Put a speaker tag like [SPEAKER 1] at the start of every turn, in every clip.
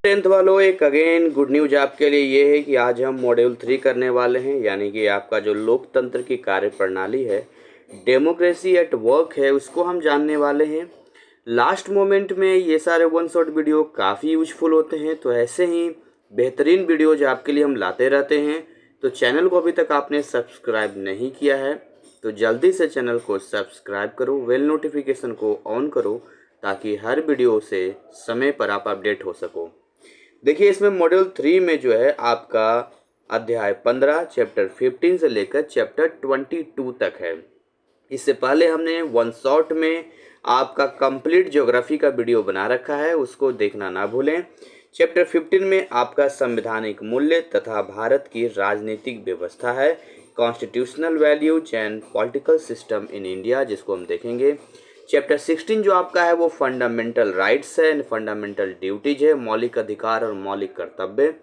[SPEAKER 1] Tenth वालों, एक again good news आपके लिए ये है कि आज हम मॉड्यूल 3 करने वाले हैं, यानी कि आपका जो लोकतंत्र की कार्यप्रणाली है, डेमोक्रेसी एट वर्क है, उसको हम जानने वाले हैं। लास्ट मोमेंट में ये सारे वन शॉट वीडियो काफ़ी यूजफुल होते हैं, तो ऐसे ही बेहतरीन वीडियोज आपके लिए हम लाते रहते हैं। तो चैनल को अभी तक आपने सब्सक्राइब नहीं किया है तो जल्दी से चैनल को सब्सक्राइब करो, बेल नोटिफिकेशन को ऑन करो ताकि हर वीडियो से समय पर आप अपडेट हो सको। देखिए, इसमें मॉड्यूल 3 में जो है आपका अध्याय 15 चैप्टर 15 से लेकर चैप्टर 22 तक है। इससे पहले हमने वन शॉट में आपका कंप्लीट ज्योग्राफी का वीडियो बना रखा है, उसको देखना ना भूलें। चैप्टर 15 में आपका संवैधानिक मूल्य तथा भारत की राजनीतिक व्यवस्था है, constitutional values and political system in India, जिसको हम देखेंगे। चैप्टर 16 जो आपका है वो फंडामेंटल राइट्स है एंड फंडामेंटल ड्यूटीज है, मौलिक अधिकार और मौलिक कर्तव्य।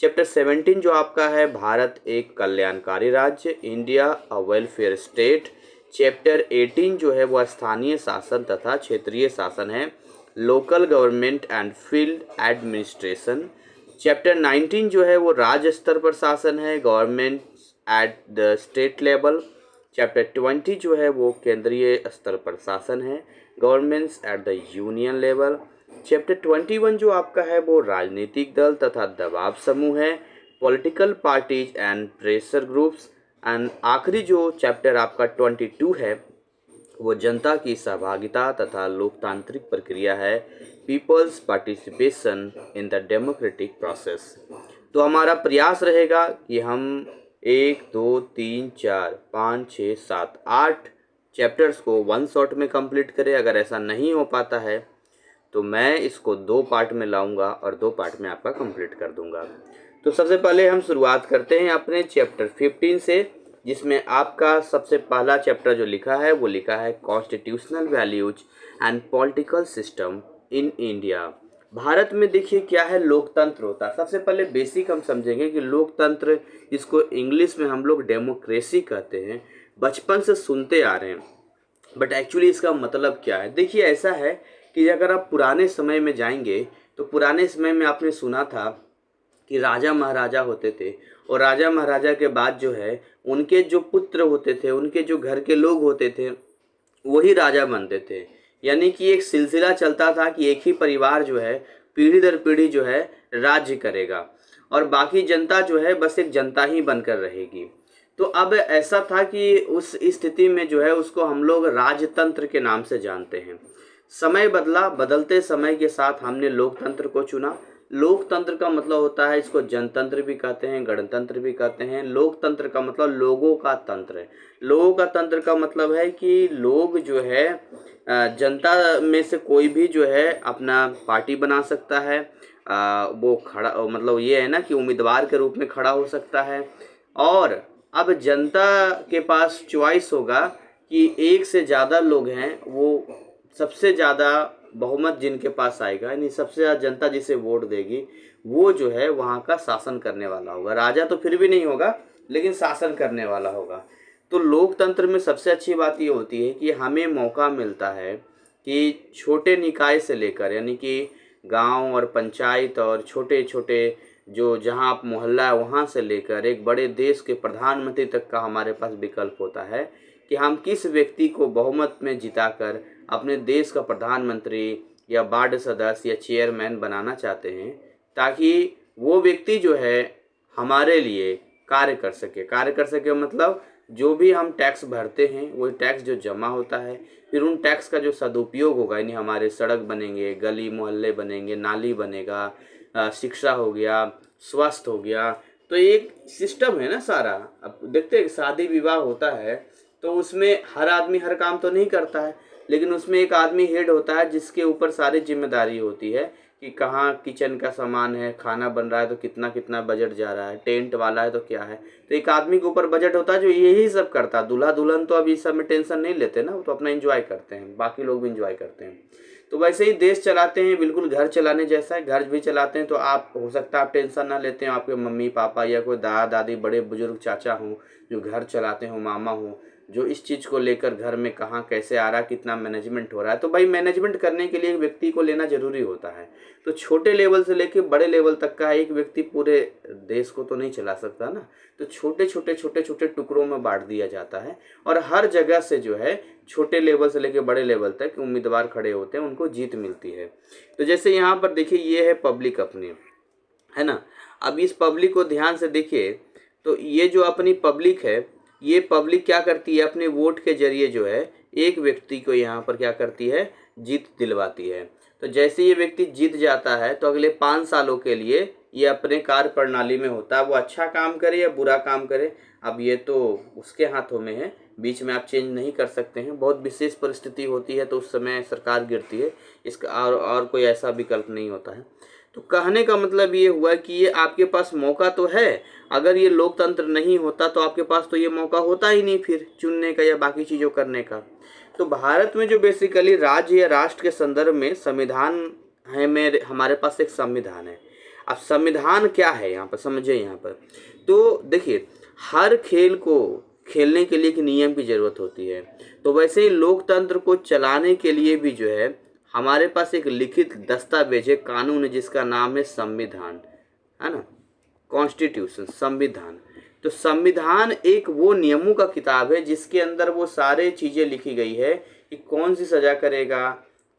[SPEAKER 1] चैप्टर 17 जो आपका है भारत एक कल्याणकारी राज्य, इंडिया अ वेलफेयर स्टेट। चैप्टर 18 जो है वो स्थानीय शासन तथा क्षेत्रीय शासन है, local government and field administration. Chapter 19 जो है वो राज्य स्तर पर शासन है, government at the state level. Chapter 20 जो है वो केंद्रीय स्तर पर शासन है, governments at the union level. Chapter 21 जो आपका है वो राजनीतिक दल तथा दबाव समूह है, political parties and pressure groups. And आखिरी जो चैप्टर आपका 22 है वो जनता की सहभागिता तथा लोकतांत्रिक प्रक्रिया है, peoples participation in the democratic process. तो हमारा प्रयास रहेगा कि हम 1 2 3 4 5 6 7 8 चैप्टर्स को वन शॉट में कंप्लीट करें। अगर ऐसा नहीं हो पाता है तो मैं इसको 2 पार्ट में लाऊंगा और 2 पार्ट में आपका कंप्लीट कर दूंगा। तो सबसे पहले हम शुरुआत करते हैं अपने चैप्टर 15 से, जिसमें आपका सबसे पहला चैप्टर जो लिखा है वो लिखा है constitutional values and political system in India. Bharat में देखिए क्या है, लोकतंत्र होता है। सबसे पहले बेसिक हम समझेंगे कि लोकतंत्र, जिसको इंग्लिश में हम लोग डेमोक्रेसी कहते हैं, बचपन से सुनते आ रहे हैं, बट एक्चुअली इसका मतलब क्या है। देखिए, ऐसा है कि अगर आप पुराने समय में जाएंगे तो पुराने समय में आपने सुना था कि राजा महाराजा होते थे, और राजा महाराजा के बाद जो है उनके जो पुत्र होते थे, उनके जो घर के लोग होते थे, वही राजा बनते थे। यानी कि एक सिलसिला चलता था कि एक ही परिवार जो है पीढ़ी दर पीढ़ी जो है राज्य करेगा, और बाकी जनता जो है बस एक जनता ही बनकर रहेगी। तो अब ऐसा था कि उस स्थिति में जो है उसको हम लोग राजतंत्र के नाम से जानते हैं। समय बदला, बदलते समय के साथ हमने लोकतंत्र को चुना। लोकतंत्र का मतलब होता है, इसको जनतंत्र भी कहते हैं, गणतंत्र भी कहते हैं। लोकतंत्र का मतलब लोगों का तंत्र है। लोगों का तंत्र का मतलब है कि लोग जो है जनता में से कोई भी जो है अपना पार्टी बना सकता है, वो खड़ा, मतलब ये है ना कि उम्मीदवार के रूप में खड़ा हो सकता है। और अब जनता के पास चॉइस होगा कि एक से ज़्यादा लोग हैं, वो सबसे ज़्यादा बहुमत जिनके पास आएगा, यानी सबसे ज़्यादा जनता जिसे वोट देगी, वो जो है वहाँ का शासन करने वाला होगा। राजा तो फिर भी नहीं होगा, लेकिन शासन करने वाला होगा। तो लोकतंत्र में सबसे अच्छी बात ये होती है कि हमें मौका मिलता है कि छोटे निकाय से लेकर, यानी कि गांव और पंचायत और छोटे छोटे जो जहां आप मोहल्ला है वहाँ से लेकर एक बड़े देश के प्रधानमंत्री तक का हमारे पास विकल्प होता है कि हम किस व्यक्ति को बहुमत में जिताकर अपने देश का प्रधानमंत्री या वार्ड सदस्य या चेयरमैन बनाना चाहते हैं, ताकि वो व्यक्ति जो है हमारे लिए कार्य कर सके। कार्य कर सके मतलब जो भी हम टैक्स भरते हैं वो टैक्स जो जमा होता है, फिर उन टैक्स का जो सदुपयोग होगा, यानी हमारे सड़क बनेंगे, गली मोहल्ले बनेंगे, नाली बनेगा, शिक्षा हो गया, स्वास्थ्य हो गया। तो एक सिस्टम है ना सारा। अब देखते हैं शादी विवाह होता है तो उसमें हर आदमी हर काम तो नहीं करता है, लेकिन उसमें एक आदमी हेड होता है जिसके ऊपर सारी जिम्मेदारी होती है कि कहाँ किचन का सामान है, खाना बन रहा है तो कितना कितना बजट जा रहा है, टेंट वाला है तो क्या है। तो एक आदमी के ऊपर बजट होता है जो यही सब करता है। दूल्हा दुल्हन तो अभी इस सब में टेंशन नहीं लेते ना, वो तो अपना एंजॉय करते हैं, बाकी लोग भी एंजॉय करते हैं। तो वैसे ही देश चलाते हैं, बिल्कुल घर चलाने जैसा है। घर भी चलाते हैं तो आप, हो सकता है आप टेंशन ना लेते हैं, आपके मम्मी पापा या कोई दादा दादी बड़े बुजुर्ग चाचा हों जो घर चलाते हों, मामा हों, जो इस चीज़ को लेकर घर में कहाँ कैसे आ रहा है, कितना मैनेजमेंट हो रहा है। तो भाई मैनेजमेंट करने के लिए एक व्यक्ति को लेना जरूरी होता है। तो छोटे लेवल से लेकर बड़े लेवल तक का एक व्यक्ति पूरे देश को तो नहीं चला सकता ना। तो छोटे छोटे टुकड़ों में बांट दिया जाता है और हर जगह से जो है छोटे लेवल से लेकर बड़े लेवल तक उम्मीदवार खड़े होते हैं, उनको जीत मिलती है। तो जैसे यहाँ पर देखिए ये है पब्लिक अपनी, है ना। अब इस पब्लिक को ध्यान से देखिए, तो ये जो अपनी पब्लिक है, ये पब्लिक क्या करती है, अपने वोट के जरिए जो है एक व्यक्ति को यहाँ पर क्या करती है, जीत दिलवाती है। तो जैसे ये व्यक्ति जीत जाता है तो अगले 5 सालों के लिए ये अपने कार्य प्रणाली में होता है, वो अच्छा काम करे या बुरा काम करे, अब ये तो उसके हाथों में है, बीच में आप चेंज नहीं कर सकते हैं। बहुत विशेष परिस्थिति होती है तो उस समय सरकार गिरती है, इसका और कोई ऐसा विकल्प नहीं होता है। तो कहने का मतलब ये हुआ कि ये आपके पास मौका तो है, अगर ये लोकतंत्र नहीं होता तो आपके पास तो ये मौका होता ही नहीं फिर चुनने का या बाकी चीज़ों करने का। तो भारत में जो बेसिकली राज्य या राष्ट्र के संदर्भ में संविधान है, मेरे हमारे पास एक संविधान है। अब संविधान क्या है यहाँ पर समझिए। यहाँ पर तो देखिए, हर खेल को खेलने के लिए एक नियम की ज़रूरत होती है। तो वैसे ही लोकतंत्र को चलाने के लिए भी जो है हमारे पास एक लिखित दस्तावेज है, कानून है, जिसका नाम है संविधान, है ना, कॉन्स्टिट्यूशन, संविधान। तो संविधान एक वो नियमों का किताब है जिसके अंदर वो सारे चीज़ें लिखी गई है कि कौन सी सज़ा करेगा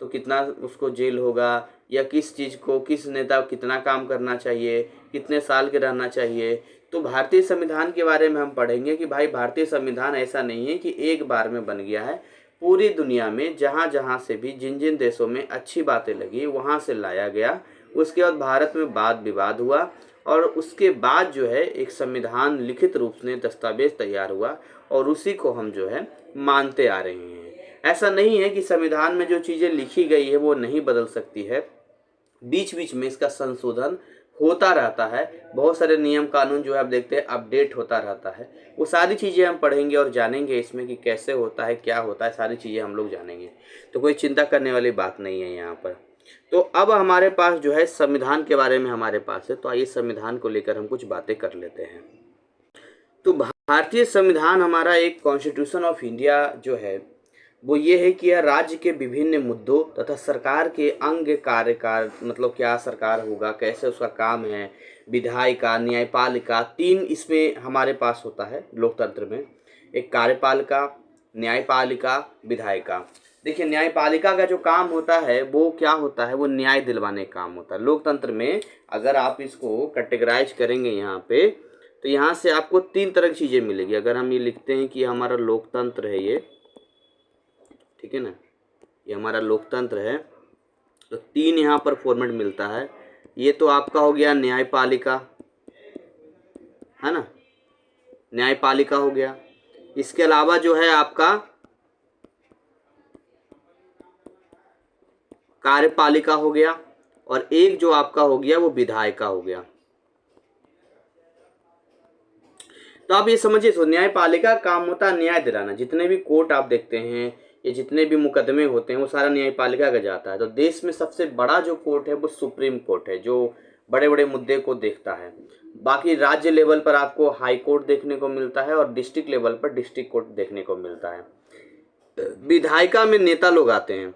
[SPEAKER 1] तो कितना उसको जेल होगा, या किस चीज़ को, किस नेता को कितना काम करना चाहिए, कितने साल के रहना चाहिए। तो भारतीय संविधान के बारे में हम पढ़ेंगे कि भाई भारतीय संविधान ऐसा नहीं है कि एक बार में बन गया है, पूरी दुनिया में जहाँ जहाँ से भी जिन जिन देशों में अच्छी बातें लगी वहाँ से लाया गया। उसके बाद भारत में वाद विवाद हुआ और उसके बाद जो है एक संविधान लिखित रूप में दस्तावेज तैयार हुआ और उसी को हम जो है मानते आ रहे हैं। ऐसा नहीं है कि संविधान में जो चीज़ें लिखी गई है वो नहीं बदल सकती है, बीच बीच में इसका संशोधन होता रहता है। बहुत सारे नियम कानून जो है आप देखते हैं अपडेट होता रहता है। वो सारी चीज़ें हम पढ़ेंगे और जानेंगे इसमें कि कैसे होता है, क्या होता है, सारी चीज़ें हम लोग जानेंगे। तो कोई चिंता करने वाली बात नहीं है यहाँ पर। तो अब हमारे पास जो है संविधान के बारे में हमारे पास है, तो आइए संविधान को लेकर हम कुछ बातें कर लेते हैं। तो भारतीय संविधान हमारा एक कॉन्स्टिट्यूशन ऑफ इंडिया जो है वो ये है कि यह राज्य के विभिन्न मुद्दों तथा सरकार के अंग कार्यकाल, मतलब क्या सरकार होगा, कैसे उसका काम है, विधायिका, न्यायपालिका, 3 इसमें हमारे पास होता है लोकतंत्र में। एक कार्यपालिका, न्यायपालिका, विधायिका। देखिए न्यायपालिका का जो काम होता है वो क्या होता है, वो न्याय दिलवाने का काम होता है लोकतंत्र में। अगर आप इसको कैटेगराइज करेंगे यहाँ पे, तो यहाँ से आपको 3 तरह की चीज़ें मिलेगी। अगर हम ये लिखते हैं कि हमारा लोकतंत्र है ये, ठीक है ना, ये हमारा लोकतंत्र है, तो 3 यहाँ पर फॉर्मेट मिलता है। ये तो आपका हो गया न्यायपालिका, है ना, न्यायपालिका हो गया। इसके अलावा जो है आपका कार्यपालिका हो गया, और एक जो आपका हो गया वो विधायिका हो गया। तो आप ये समझिए, तो न्यायपालिका का काम होता है न्याय दिलाना। जितने भी कोर्ट आप देखते हैं, ये जितने भी मुकदमे होते हैं वो सारा न्यायपालिका का जाता है। तो देश में सबसे बड़ा जो कोर्ट है वो सुप्रीम कोर्ट है, जो बड़े बड़े मुद्दे को देखता है। बाकी राज्य लेवल पर आपको हाई कोर्ट देखने को मिलता है और डिस्ट्रिक्ट लेवल पर डिस्ट्रिक्ट कोर्ट देखने को मिलता है। विधायिका में नेता लोग आते हैं,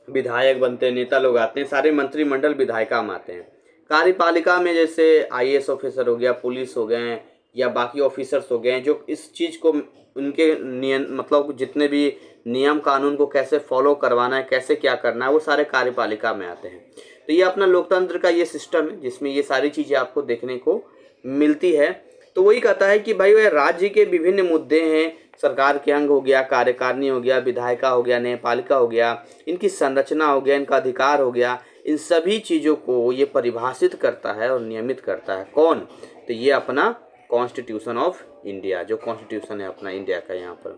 [SPEAKER 1] विधायक बनते हैं, नेता लोग आते हैं, सारे मंत्रिमंडल विधायिका में आते हैं। कार्यपालिका में जैसे IAS ऑफिसर हो गया, पुलिस हो गए, या बाकी ऑफिसर्स हो गए जो इस चीज़ को, उनके नियम, मतलब जितने भी नियम कानून को कैसे फॉलो करवाना है, कैसे क्या करना है, वो सारे कार्यपालिका में आते हैं। तो ये अपना लोकतंत्र का ये सिस्टम है जिसमें ये सारी चीज़ें आपको देखने को मिलती है। तो वही कहता है कि भाई वह राज्य के विभिन्न मुद्दे हैं, सरकार के अंग हो गया, कार्यकारिणी हो गया, विधायिका हो गया, न्यायपालिका हो गया, इनकी संरचना हो गया, इनका अधिकार हो गया, इन सभी चीज़ों को ये परिभाषित करता है और नियमित करता है। कौन? तो ये अपना कॉन्स्टिट्यूशन ऑफ इंडिया, जो कॉन्स्टिट्यूशन है अपना इंडिया का यहाँ पर,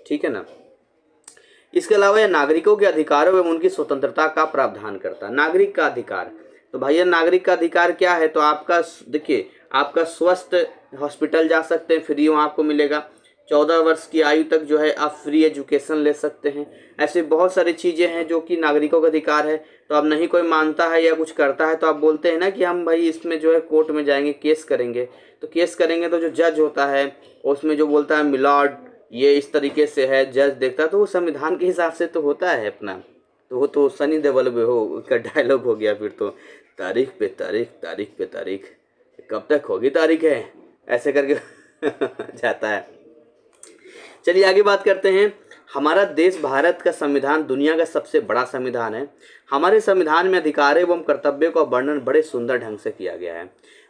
[SPEAKER 1] ठीक है ना। इसके अलावा यह नागरिकों के अधिकारों एवं उनकी स्वतंत्रता का प्रावधान करता है। नागरिक का अधिकार, तो भैया नागरिक का अधिकार क्या है, तो आपका देखिए, आपका स्वस्थ हॉस्पिटल जा सकते हैं, फ्री वहाँ आपको मिलेगा। 14 वर्ष की आयु तक जो है आप फ्री एजुकेशन ले सकते हैं। ऐसे बहुत सारी चीज़ें हैं जो कि नागरिकों का अधिकार है। तो अब नहीं कोई मानता है या कुछ करता है तो आप बोलते हैं ना कि हम भाई इसमें जो है कोर्ट में जाएंगे, केस करेंगे। तो केस करेंगे तो जो जज होता है उसमें जो बोलता है मिलॉर्ड ये इस तरीके से है, जज देखता, तो वो संविधान के हिसाब से तो होता है अपना। तो वो तो सनी देओल में हो उसका डायलॉग हो गया फिर तो, तारीख पे तारीख, तारीख पे तारीख, कब तक होगी तारीख है, ऐसे करके जाता है। चलिए आगे बात करते हैं। हमारा देश भारत का संविधान दुनिया का सबसे बड़ा संविधान है। हमारे संविधान में अधिकार एवं कर्तव्यों का वर्णन बड़े सुंदर ढंग से किया गया है।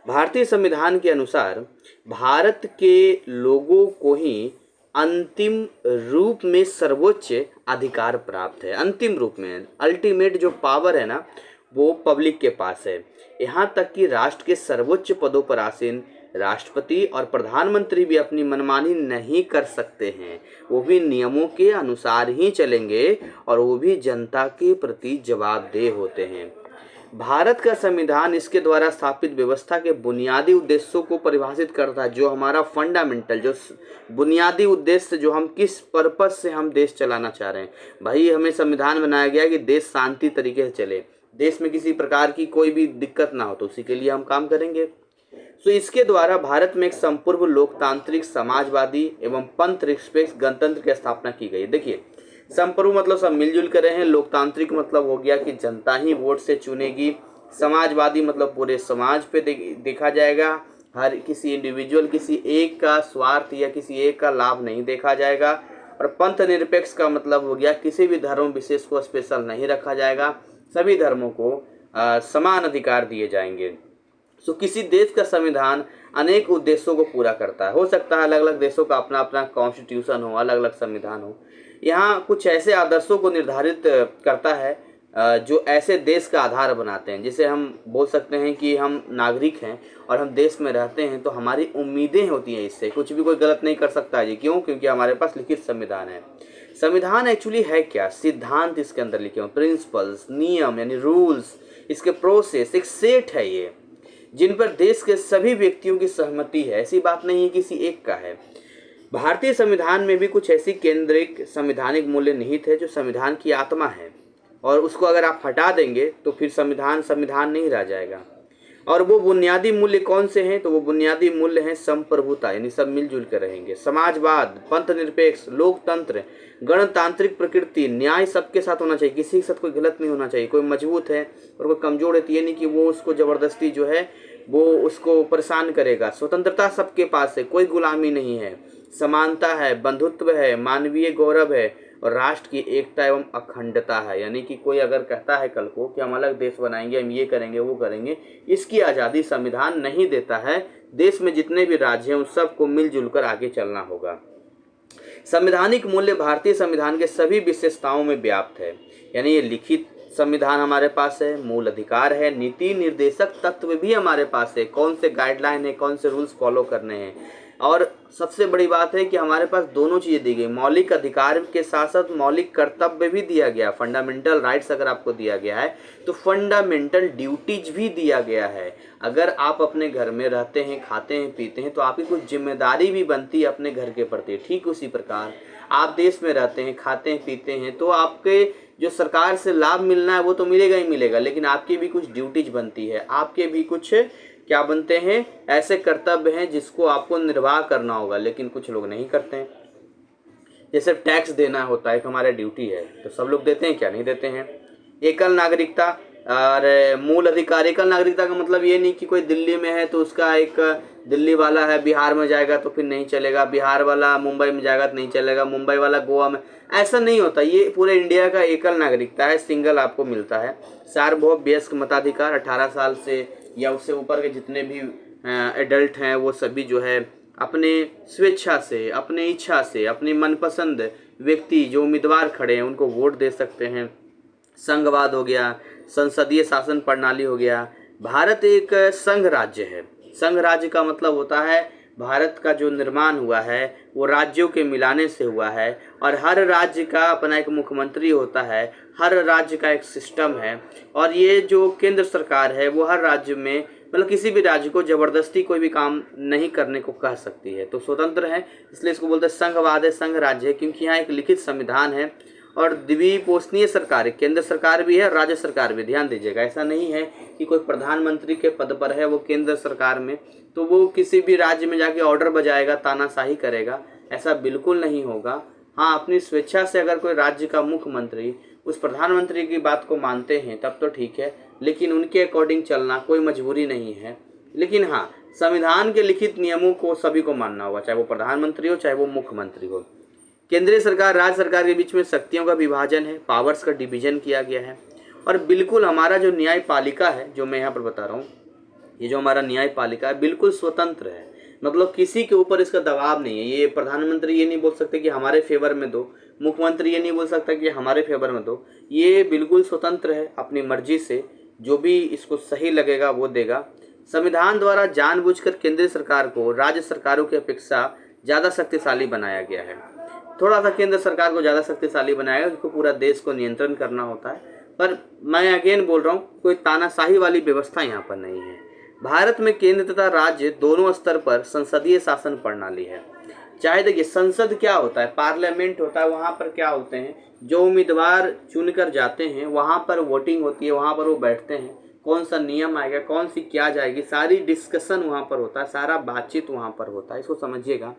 [SPEAKER 1] भारतीय संविधान के अनुसार भारत के लोगों को ही अंतिम रूप में सर्वोच्च अधिकार प्राप्त है। अंतिम रूप में, अल्टीमेट जो पावर है ना, वो पब्लिक के पास है। यहाँ तक कि राष्ट्र के सर्वोच्च पदों पर आसीन राष्ट्रपति और प्रधानमंत्री भी अपनी मनमानी नहीं कर सकते हैं। वो भी नियमों के अनुसार ही चलेंगे और वो भी जनता के प्रति जवाबदेह होते हैं। भारत का संविधान इसके द्वारा स्थापित व्यवस्था के बुनियादी उद्देश्यों को परिभाषित करता है। जो हमारा फंडामेंटल, जो बुनियादी उद्देश्य, जो हम किस पर्पस से हम देश चलाना चाह रहे हैं। भाई हमें संविधान बनाया गया कि देश शांति तरीके से चले, देश में किसी प्रकार की कोई भी दिक्कत ना हो, तो उसी के लिए हम काम करेंगे। तो इसके द्वारा भारत में एक संपूर्ण लोकतांत्रिक, समाजवादी एवं पंथ निरपेक्ष गणतंत्र की स्थापना की गई। देखिए, संपूर्ण मतलब सब मिलजुल कर रहे हैं। लोकतांत्रिक मतलब हो गया कि जनता ही वोट से चुनेगी। समाजवादी मतलब पूरे समाज पे देखा जाएगा, हर किसी इंडिविजुअल, किसी एक का स्वार्थ या किसी एक का लाभ नहीं देखा जाएगा। और पंथ निरपेक्ष का मतलब हो गया किसी भी धर्म विशेष को स्पेशल नहीं रखा जाएगा, सभी धर्मों को समान अधिकार दिए जाएंगे। सो किसी देश का संविधान अनेक उद्देश्यों को पूरा करता है। हो सकता है अलग अलग देशों का अपना अपना कॉन्स्टिट्यूशन हो, अलग अलग संविधान हो। यहाँ कुछ ऐसे आदर्शों को निर्धारित करता है जो ऐसे देश का आधार बनाते हैं। जिसे हम बोल सकते हैं कि हम नागरिक हैं और हम देश में रहते हैं, तो हमारी उम्मीदें होती हैं इससे कुछ भी कोई गलत नहीं कर सकता जी। क्यों? क्योंकि हमारे पास लिखित संविधान है। संविधान एक्चुअली है क्या? सिद्धांत इसके अंदर लिखे हुए, प्रिंसिपल्स, नियम यानी रूल्स, इसके प्रोसेस, एक सेट है ये, जिन पर देश के सभी व्यक्तियों की सहमति है। ऐसी बात नहीं है किसी एक का है। भारतीय संविधान में भी कुछ ऐसी केंद्रिक संवैधानिक मूल्य निहित है जो संविधान की आत्मा है, और उसको अगर आप हटा देंगे तो फिर संविधान संविधान नहीं रह जाएगा। और वो बुनियादी मूल्य कौन से हैं? तो वो बुनियादी मूल्य हैं संप्रभुता, यानी सब मिलजुल कर रहेंगे, समाजवाद, पंथ निरपेक्ष, लोकतंत्र, गणतांत्रिक प्रकृति, न्याय सबके साथ होना चाहिए, किसी के साथ कोई गलत नहीं होना चाहिए। कोई मजबूत है और कोई कमजोर है तो ये नहीं कि वो उसको जबरदस्ती जो है वो उसको परेशान करेगा। स्वतंत्रता सबके पास है, कोई गुलामी नहीं है। समानता है, बंधुत्व है, मानवीय गौरव है और राष्ट्र की एकता एवं अखंडता है। यानी कि कोई अगर कहता है कल को कि हम अलग देश बनाएंगे, हम ये करेंगे वो करेंगे, इसकी आज़ादी संविधान नहीं देता है। देश में जितने भी राज्य हैं उन सबको मिलजुल कर आगे चलना होगा। संवैधानिक मूल्य भारतीय संविधान के सभी विशेषताओं में व्याप्त है। यानी ये लिखित संविधान हमारे पास है, मूल अधिकार है, नीति निर्देशक तत्व भी हमारे पास है, कौन से गाइडलाइन है, कौन से रूल्स फॉलो करने हैं। और सबसे बड़ी बात है कि हमारे पास दोनों चीज़ें दी गई, मौलिक अधिकार के साथ साथ मौलिक कर्तव्य भी दिया गया। फंडामेंटल राइट्स अगर आपको दिया गया है तो फंडामेंटल ड्यूटीज भी दिया गया है। अगर आप अपने घर में रहते हैं, खाते हैं, पीते हैं, तो आपकी कुछ जिम्मेदारी भी बनती है अपने घर के प्रति। ठीक उसी प्रकार आप देश में रहते हैं, खाते हैं, पीते हैं, तो आपके जो सरकार से लाभ मिलना है वो तो मिलेगा ही मिलेगा, लेकिन आपकी भी कुछ ड्यूटीज बनती है, आपके भी कुछ क्या बनते हैं, ऐसे कर्तव्य हैं जिसको आपको निर्वाह करना होगा। लेकिन कुछ लोग नहीं करते हैं। जैसे टैक्स देना होता है, एक हमारा ड्यूटी है, तो सब लोग देते हैं क्या? नहीं देते हैं। एकल नागरिकता और मूल अधिकार। एकल नागरिकता का मतलब ये नहीं कि कोई दिल्ली में है तो उसका एक दिल्ली वाला है बिहार में जाएगा तो फिर नहीं चलेगा, बिहार वाला मुंबई में जाएगा तो नहीं चलेगा, मुंबई वाला गोवा में, ऐसा नहीं होता। ये पूरे इंडिया का एकल नागरिकता है, सिंगल आपको मिलता है। सार्वभौम वयस्क मताधिकार, 18 साल से या उससे ऊपर के जितने भी एडल्ट हैं वो सभी जो है अपने स्वेच्छा से, अपने इच्छा से, अपनी मनपसंद व्यक्ति जो उम्मीदवार खड़े हैं उनको वोट दे सकते हैं। संघवाद हो गया, संसदीय शासन प्रणाली हो गया। भारत एक संघ राज्य है। संघ राज्य का मतलब होता है भारत का जो निर्माण हुआ है वो राज्यों के मिलाने से हुआ है, और हर राज्य का अपना एक मुख्यमंत्री होता है, हर राज्य का एक सिस्टम है। और ये जो केंद्र सरकार है वो हर राज्य में, मतलब किसी भी राज्य को जबरदस्ती कोई भी काम नहीं करने को कह सकती है, तो स्वतंत्र है, इसलिए इसको बोलते हैं संघवाद है, संघ राज्य है। क्योंकि यहाँ एक लिखित संविधान है और द्विपोषणीय सरकार है, केंद्र सरकार भी है, राज्य सरकार भी। ध्यान दीजिएगा, ऐसा नहीं है कि कोई प्रधानमंत्री के पद पर है वो केंद्र सरकार में, तो वो किसी भी राज्य में जाके ऑर्डर बजाएगा, तानाशाही करेगा, ऐसा बिल्कुल नहीं होगा। हाँ, अपनी स्वेच्छा से अगर कोई राज्य का मुख्यमंत्री उस प्रधानमंत्री की बात को मानते हैं तब तो ठीक है, लेकिन उनके अकॉर्डिंग चलना कोई मजबूरी नहीं है। लेकिन हाँ, संविधान के लिखित नियमों को सभी को मानना होगा, चाहे वो प्रधानमंत्री हो चाहे वो मुख्यमंत्री हो। केंद्रीय सरकार राज्य सरकार के बीच में शक्तियों का विभाजन है, पावर्स का डिवीजन किया गया है। और बिल्कुल हमारा जो न्यायपालिका है, जो मैं यहाँ पर बता रहा हूँ, ये जो हमारा न्यायपालिका है बिल्कुल स्वतंत्र है। मतलब किसी के ऊपर इसका दबाव नहीं है। ये प्रधानमंत्री ये नहीं बोल सकते कि हमारे फेवर में दो, मुख्यमंत्री ये नहीं बोल सकता कि हमारे फेवर में दो। ये बिल्कुल स्वतंत्र है, अपनी मर्जी से जो भी इसको सही लगेगा वो देगा। संविधान द्वारा जानबूझकर केंद्रीय सरकार को राज्य सरकारों की अपेक्षा ज़्यादा शक्तिशाली बनाया गया है। थोड़ा सा केंद्र सरकार को ज़्यादा शक्तिशाली बनाया, उसको पूरा देश को नियंत्रण करना होता है। पर मैं अगेन बोल रहा हूँ, कोई तानाशाही वाली व्यवस्था यहाँ पर नहीं है। भारत में केंद्र तथा राज्य दोनों स्तर पर संसदीय शासन प्रणाली है। चाहे देखिए, संसद क्या होता है, पार्लियामेंट होता है, वहाँ पर क्या होते हैं, जो उम्मीदवार चुनकर जाते हैं वहाँ पर वोटिंग होती है, वहाँ पर वो बैठते हैं, कौन सा नियम आएगा, कौन सी क्या जाएगी, सारी डिस्कशन वहाँ पर होता है, सारा बातचीत वहाँ पर होता है, इसको समझिएगा।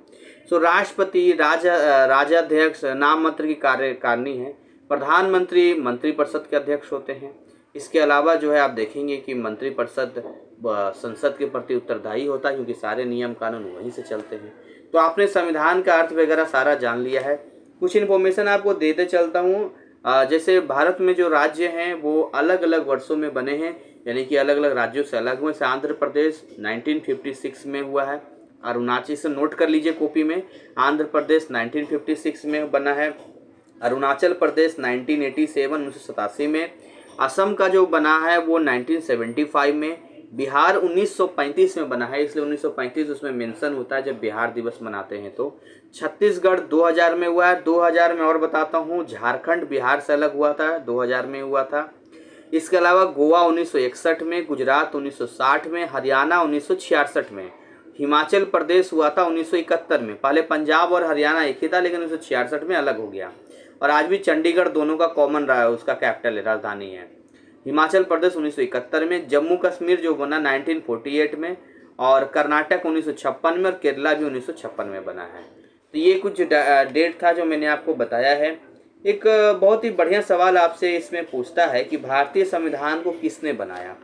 [SPEAKER 1] सो राष्ट्रपति राजाध्यक्ष नाम मात्र की कार्यकारिणी है। प्रधानमंत्री मंत्रिपरिषद के अध्यक्ष होते हैं। इसके अलावा जो है आप देखेंगे कि मंत्रिपरिषद संसद के प्रति उत्तरदायी होता है, क्योंकि सारे नियम कानून वहीं से चलते हैं। तो आपने संविधान का अर्थ वगैरह सारा जान लिया है। कुछ इन्फॉर्मेशन आपको देते चलता हूँ। जैसे भारत में जो राज्य हैं वो अलग अलग वर्षों में बने हैं, यानी कि अलग अलग राज्यों से अलग हुए। जैसे आंध्र प्रदेश 1956 में हुआ है। अरुणाचल से नोट कर लीजिए कॉपी में, आंध्र प्रदेश 1956 में बना है। अरुणाचल प्रदेश 1987 में। असम का जो बना है वो 1975 में। बिहार 1935 में बना है, इसलिए 1935 उसमें मेंशन होता है जब बिहार दिवस मनाते हैं तो। छत्तीसगढ़ 2000 में हुआ है। 2000 में और बताता हूँ, झारखंड बिहार से अलग हुआ था, 2000 में हुआ था। इसके अलावा गोवा 1961 में, गुजरात 1960 में, हरियाणा 1966 में, हिमाचल प्रदेश हुआ था 1971 में। पहले पंजाब और हरियाणा एक ही था, लेकिन 1966 में अलग हो गया। और आज भी चंडीगढ़ दोनों का कॉमन रहा है, उसका कैपिटल है, राजधानी है। हिमाचल प्रदेश 1971 में, जम्मू कश्मीर जो बना 1948 में, और कर्नाटक 1956 में, और केरला भी 1956 में बना है। तो ये कुछ डेट था जो मैंने आपको बताया है। एक बहुत ही बढ़िया सवाल आपसे इसमें पूछता है कि भारतीय संविधान को किसने बनाया,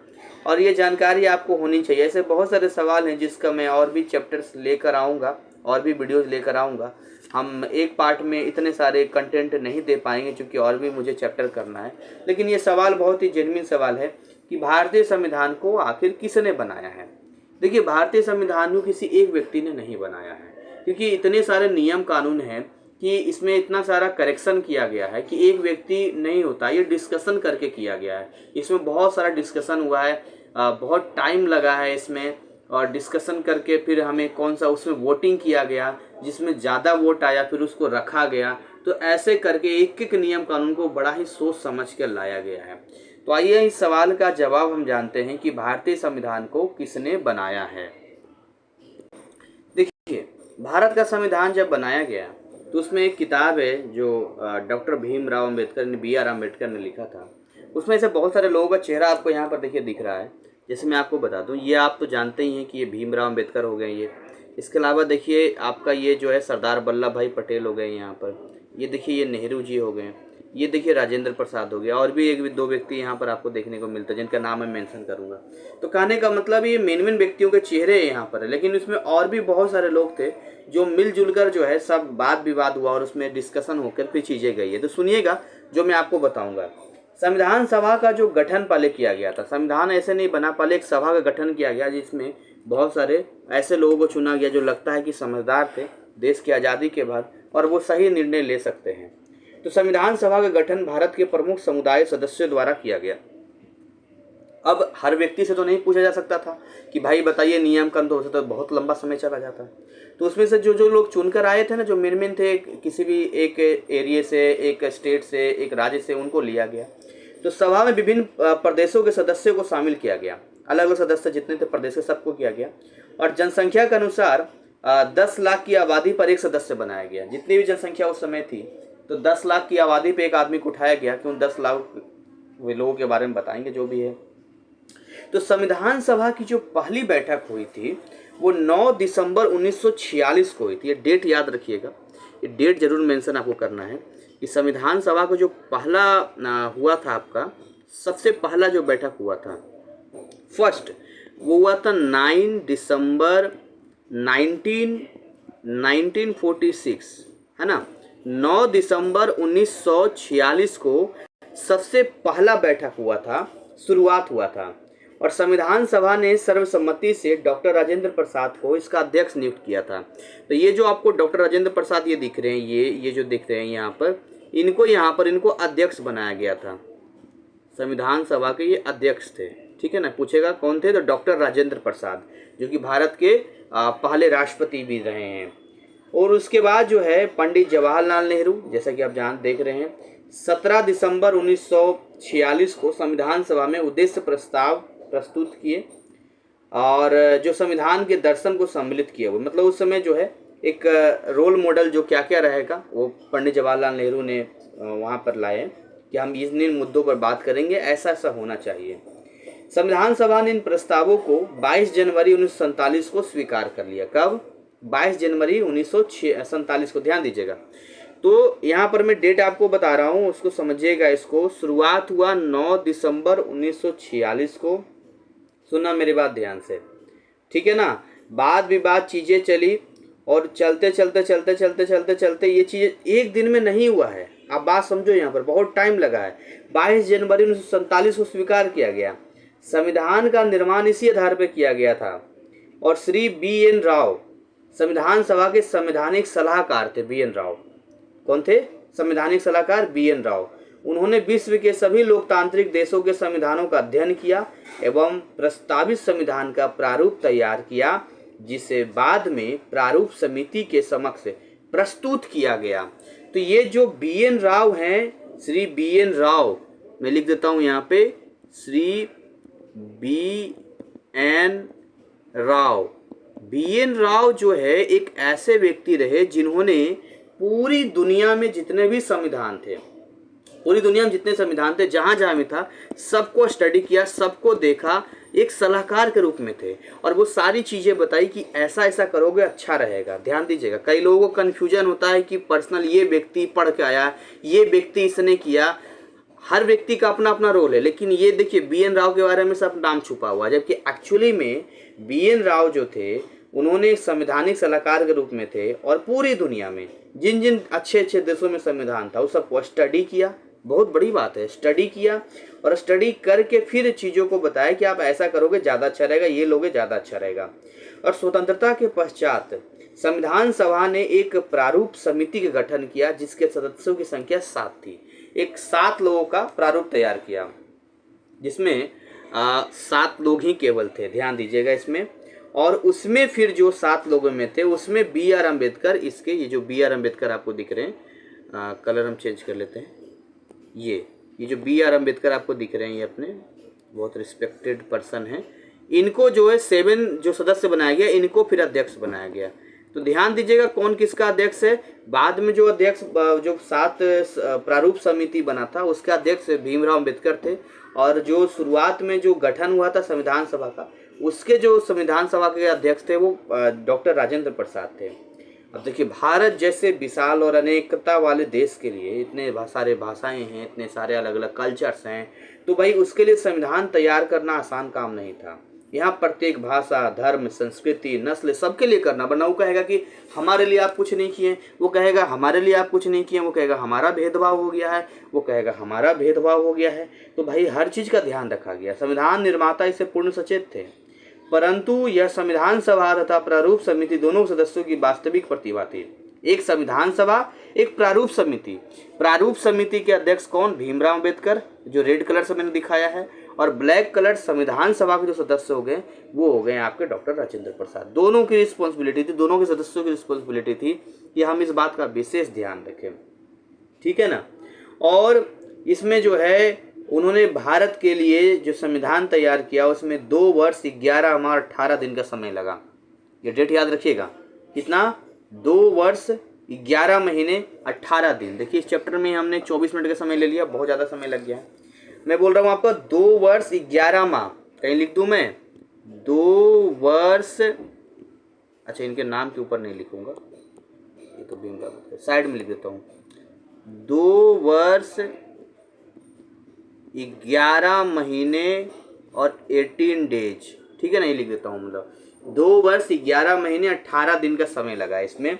[SPEAKER 1] और ये जानकारी आपको होनी चाहिए। ऐसे बहुत सारे सवाल हैं जिसका मैं और भी चैप्टर्स लेकर आऊँगा, और भी वीडियोस लेकर आऊँगा। हम एक पार्ट में इतने सारे कंटेंट नहीं दे पाएंगे, क्योंकि और भी मुझे चैप्टर करना है। लेकिन ये सवाल बहुत ही जेन्युइन सवाल है कि भारतीय संविधान को आखिर किसने बनाया है। देखिए, भारतीय संविधान को किसी एक व्यक्ति ने नहीं बनाया है, क्योंकि इतने सारे नियम कानून हैं कि इसमें इतना सारा करेक्शन किया गया है कि एक व्यक्ति नहीं होता, ये डिस्कशन करके किया गया है। इसमें बहुत सारा डिस्कशन हुआ है, बहुत टाइम लगा है इसमें, और डिस्कशन करके फिर हमें कौन सा उसमें वोटिंग किया गया, जिसमें ज़्यादा वोट आया फिर उसको रखा गया। तो ऐसे करके एक एक नियम कानून को बड़ा ही सोच समझ कर लाया गया है। तो आइए इस सवाल का जवाब हम जानते हैं कि भारतीय संविधान को किसने बनाया है। देखिए, भारत का संविधान जब बनाया गया तो उसमें एक किताब है जो डॉक्टर भीमराव अम्बेडकर ने, BR अम्बेडकर ने लिखा था। उसमें से बहुत सारे लोगों का चेहरा आपको यहाँ पर देखिए दिख रहा है। जैसे मैं आपको बता दूं, ये आप तो जानते ही हैं कि ये भीमराव अम्बेडकर हो गए ये। इसके अलावा देखिए आपका ये जो है सरदार वल्लभ भाई पटेल हो गए यहाँ पर। ये देखिए ये नेहरू जी हो गए। ये देखिए राजेंद्र प्रसाद हो गया। और भी एक दो व्यक्ति यहाँ पर आपको देखने को मिलते हैं जिनका नाम मैं मेंशन करूँगा। तो कहने का मतलब ये मेन व्यक्तियों के चेहरे यहाँ पर है, लेकिन इसमें और भी बहुत सारे लोग थे जो मिलजुल कर जो है सब वाद विवाद हुआ और उसमें डिस्कशन होकर फिर चीज़ें गई है। तो सुनिएगा जो मैं आपको बताऊँगा। संविधान सभा का जो गठन पहले किया गया था, संविधान ऐसे नहीं बना, पहले एक सभा का गठन किया गया जिसमें बहुत सारे ऐसे लोगों को चुना गया जो लगता है कि समझदार थे देश की आज़ादी के बाद और वो सही निर्णय ले सकते हैं। तो संविधान सभा का गठन भारत के प्रमुख समुदाय सदस्यों द्वारा किया गया। अब हर व्यक्ति से तो नहीं पूछा जा सकता था कि भाई बताइए नियम कानून, तो तो बहुत लंबा समय चला जाता। तो उसमें से जो जो लोग चुनकर आए थे ना, जो मेन थे, किसी भी एक एरिया से, एक स्टेट से, एक राज्य से, उनको लिया गया। तो सभा में विभिन्न प्रदेशों के सदस्यों को शामिल किया गया। अलग अलग सदस्य जितने थे प्रदेश के, सबको किया गया। और जनसंख्या के अनुसार 10 लाख की आबादी पर एक सदस्य बनाया गया। जितनी भी जनसंख्या उस समय थी, तो 10 लाख की आबादी पे एक आदमी को उठाया गया कि उन 10 लाख वे लोगों के बारे में बताएंगे जो भी है। तो संविधान सभा की जो पहली बैठक हुई थी वो 9 दिसंबर 1946 को हुई थी। ये डेट याद रखिएगा, ये डेट जरूर मेंशन आपको करना है कि संविधान सभा को जो पहला हुआ था आपका, सबसे पहला जो बैठक हुआ था फर्स्ट, वो हुआ था 9 दिसंबर 1946, है ना। 9 दिसंबर 1946 को सबसे पहला बैठक हुआ था, शुरुआत हुआ था, और संविधान सभा ने सर्वसम्मति से डॉक्टर राजेंद्र प्रसाद को इसका अध्यक्ष नियुक्त किया था। तो ये जो आपको डॉक्टर राजेंद्र प्रसाद ये दिख रहे हैं, ये जो दिख रहे हैं यहाँ पर, इनको अध्यक्ष बनाया गया था। संविधान सभा के ये अध्यक्ष थे, ठीक है ना। पूछेगा कौन थे, तो डॉक्टर राजेंद्र प्रसाद, जो कि भारत के पहले राष्ट्रपति भी रहे हैं। और उसके बाद जो है पंडित जवाहरलाल नेहरू, जैसा कि आप देख रहे हैं, 17 दिसंबर 1946 को संविधान सभा में उद्देश्य प्रस्ताव प्रस्तुत किए, और जो संविधान के दर्शन को सम्मिलित किए हुए, मतलब उस समय जो है एक रोल मॉडल जो क्या क्या रहेगा वो पंडित जवाहरलाल नेहरू ने वहाँ पर लाए कि हम इन मुद्दों पर बात करेंगे, ऐसा ऐसा होना चाहिए। संविधान सभा ने इन प्रस्तावों को 22 जनवरी 1947 को स्वीकार कर लिया। कब? 22 जनवरी 1947 को, ध्यान दीजिएगा। तो यहाँ पर मैं डेट आपको बता रहा हूँ, उसको समझिएगा। इसको शुरुआत हुआ 9 दिसंबर 1946 को, सुनना मेरी बात ध्यान से, ठीक है ना। बाद विवाद चीज़ें चली, और चलते चलते ये चीज़ एक दिन में नहीं हुआ है। आप बात समझो, यहाँ पर बहुत टाइम लगा है। 22 जनवरी 1947 को स्वीकार किया गया। संविधान का निर्माण इसी आधार पर किया गया था, और श्री BN राव संविधान सभा के संवैधानिक सलाहकार थे। BN राव कौन थे? संवैधानिक सलाहकार BN राव। उन्होंने विश्व के सभी लोकतांत्रिक देशों के संविधानों का अध्ययन किया एवं प्रस्तावित संविधान का प्रारूप तैयार किया, जिसे बाद में प्रारूप समिति के समक्ष प्रस्तुत किया गया। तो ये जो BN राव हैं, श्री BN राव, मैं लिख देता हूँ यहाँ पे, श्री BN राव। BN राव जो है एक ऐसे व्यक्ति रहे जिन्होंने पूरी दुनिया में जितने भी संविधान थे, पूरी दुनिया में जितने संविधान थे, जहाँ जहाँ भी था, सबको स्टडी किया, सबको देखा, एक सलाहकार के रूप में थे, और वो सारी चीज़ें बताई कि ऐसा ऐसा करोगे अच्छा रहेगा। ध्यान दीजिएगा, कई लोगों को कन्फ्यूजन होता है कि पर्सनल ये व्यक्ति पढ़ के आया, ये व्यक्ति इसने किया। हर व्यक्ति का अपना अपना रोल है, लेकिन ये देखिए BN राव के बारे में सब नाम छुपा हुआ है, जबकि एक्चुअली में BN राव जो थे उन्होंने संवैधानिक सलाहकार के रूप में थे, और पूरी दुनिया में जिन जिन अच्छे अच्छे देशों में संविधान था उस सबको स्टडी किया। बहुत बड़ी बात है, स्टडी किया, और स्टडी करके फिर चीज़ों को बताया कि आप ऐसा करोगे ज़्यादा अच्छा रहेगा, ये लोगे ज़्यादा अच्छा रहेगा। और स्वतंत्रता के पश्चात संविधान सभा ने एक प्रारूप समिति का गठन किया, जिसके सदस्यों की संख्या 7 थी। एक 7 लोगों का प्रारूप तैयार किया, जिसमें 7 लोग ही केवल थे, ध्यान दीजिएगा इसमें। और उसमें फिर जो 7 लोगों में थे उसमें BR अम्बेडकर, इसके ये जो BR अम्बेडकर आपको दिख रहे हैं, कलर हम चेंज कर लेते हैं, ये जो BR अम्बेडकर आपको दिख रहे हैं, ये अपने बहुत रिस्पेक्टेड पर्सन हैं। इनको जो है 7 जो सदस्य बनाया गया, इनको फिर अध्यक्ष बनाया गया। तो ध्यान दीजिएगा कौन किसका अध्यक्ष है। बाद में जो अध्यक्ष, जो 7 प्रारूप समिति बना था, उसका अध्यक्ष भीमराव अम्बेडकर थे, और जो शुरुआत में जो गठन हुआ था संविधान सभा का, उसके जो संविधान सभा के अध्यक्ष थे वो डॉक्टर राजेंद्र प्रसाद थे। अब देखिए, भारत जैसे विशाल और अनेकता वाले देश के लिए इतने सारे भाषाएं हैं, इतने सारे अलग अलग कल्चर्स हैं, तो भाई उसके लिए संविधान तैयार करना आसान काम नहीं था। यहाँ प्रत्येक भाषा, धर्म, संस्कृति, नस्ल सबके लिए करना, वरना वो कहेगा कि हमारे लिए आप कुछ नहीं किए, वो कहेगा हमारे लिए आप कुछ नहीं किए, वो कहेगा हमारा भेदभाव हो गया है, वो कहेगा हमारा भेदभाव हो गया है। तो भाई हर चीज़ का ध्यान रखा गया। संविधान निर्माता इससे पूर्ण सचेत थे, परंतु यह संविधान सभा तथा प्रारूप समिति दोनों सदस्यों की वास्तविक प्रतिभा थी। एक संविधान सभा, एक प्रारूप समिति। प्रारूप समिति के अध्यक्ष कौन? भीमराव अम्बेडकर, जो रेड कलर से मैंने दिखाया है, और ब्लैक कलर संविधान सभा के जो सदस्य हो गए वो हो गए आपके डॉक्टर राजेंद्र प्रसाद। दोनों की रिस्पॉन्सिबिलिटी थी, दोनों के सदस्यों की रिस्पॉन्सिबिलिटी थी कि हम इस बात का विशेष ध्यान रखें, ठीक है ना। और इसमें जो है उन्होंने भारत के लिए जो संविधान तैयार किया उसमें 2 वर्ष 11 माह 18 दिन का समय लगा। ये डेट याद रखिएगा, कितना? 2 वर्ष 11 महीने 18 दिन। देखिए, इस चैप्टर में हमने 24 मिनट का समय ले लिया, बहुत ज़्यादा समय लग गया है। मैं बोल रहा हूँ आपको 2 वर्ष 11 माह, कहीं लिख दूँ मैं 2 वर्ष, अच्छा इनके नाम के ऊपर नहीं लिखूँगा, ये तो भीम रावत का, साइड में लिख देता हूँ। 2 वर्ष 11 महीने और 18 डेज, ठीक है ना, ये लिख देता हूँ। मतलब 2 वर्ष 11 महीने 18 दिन का समय लगा इसमें।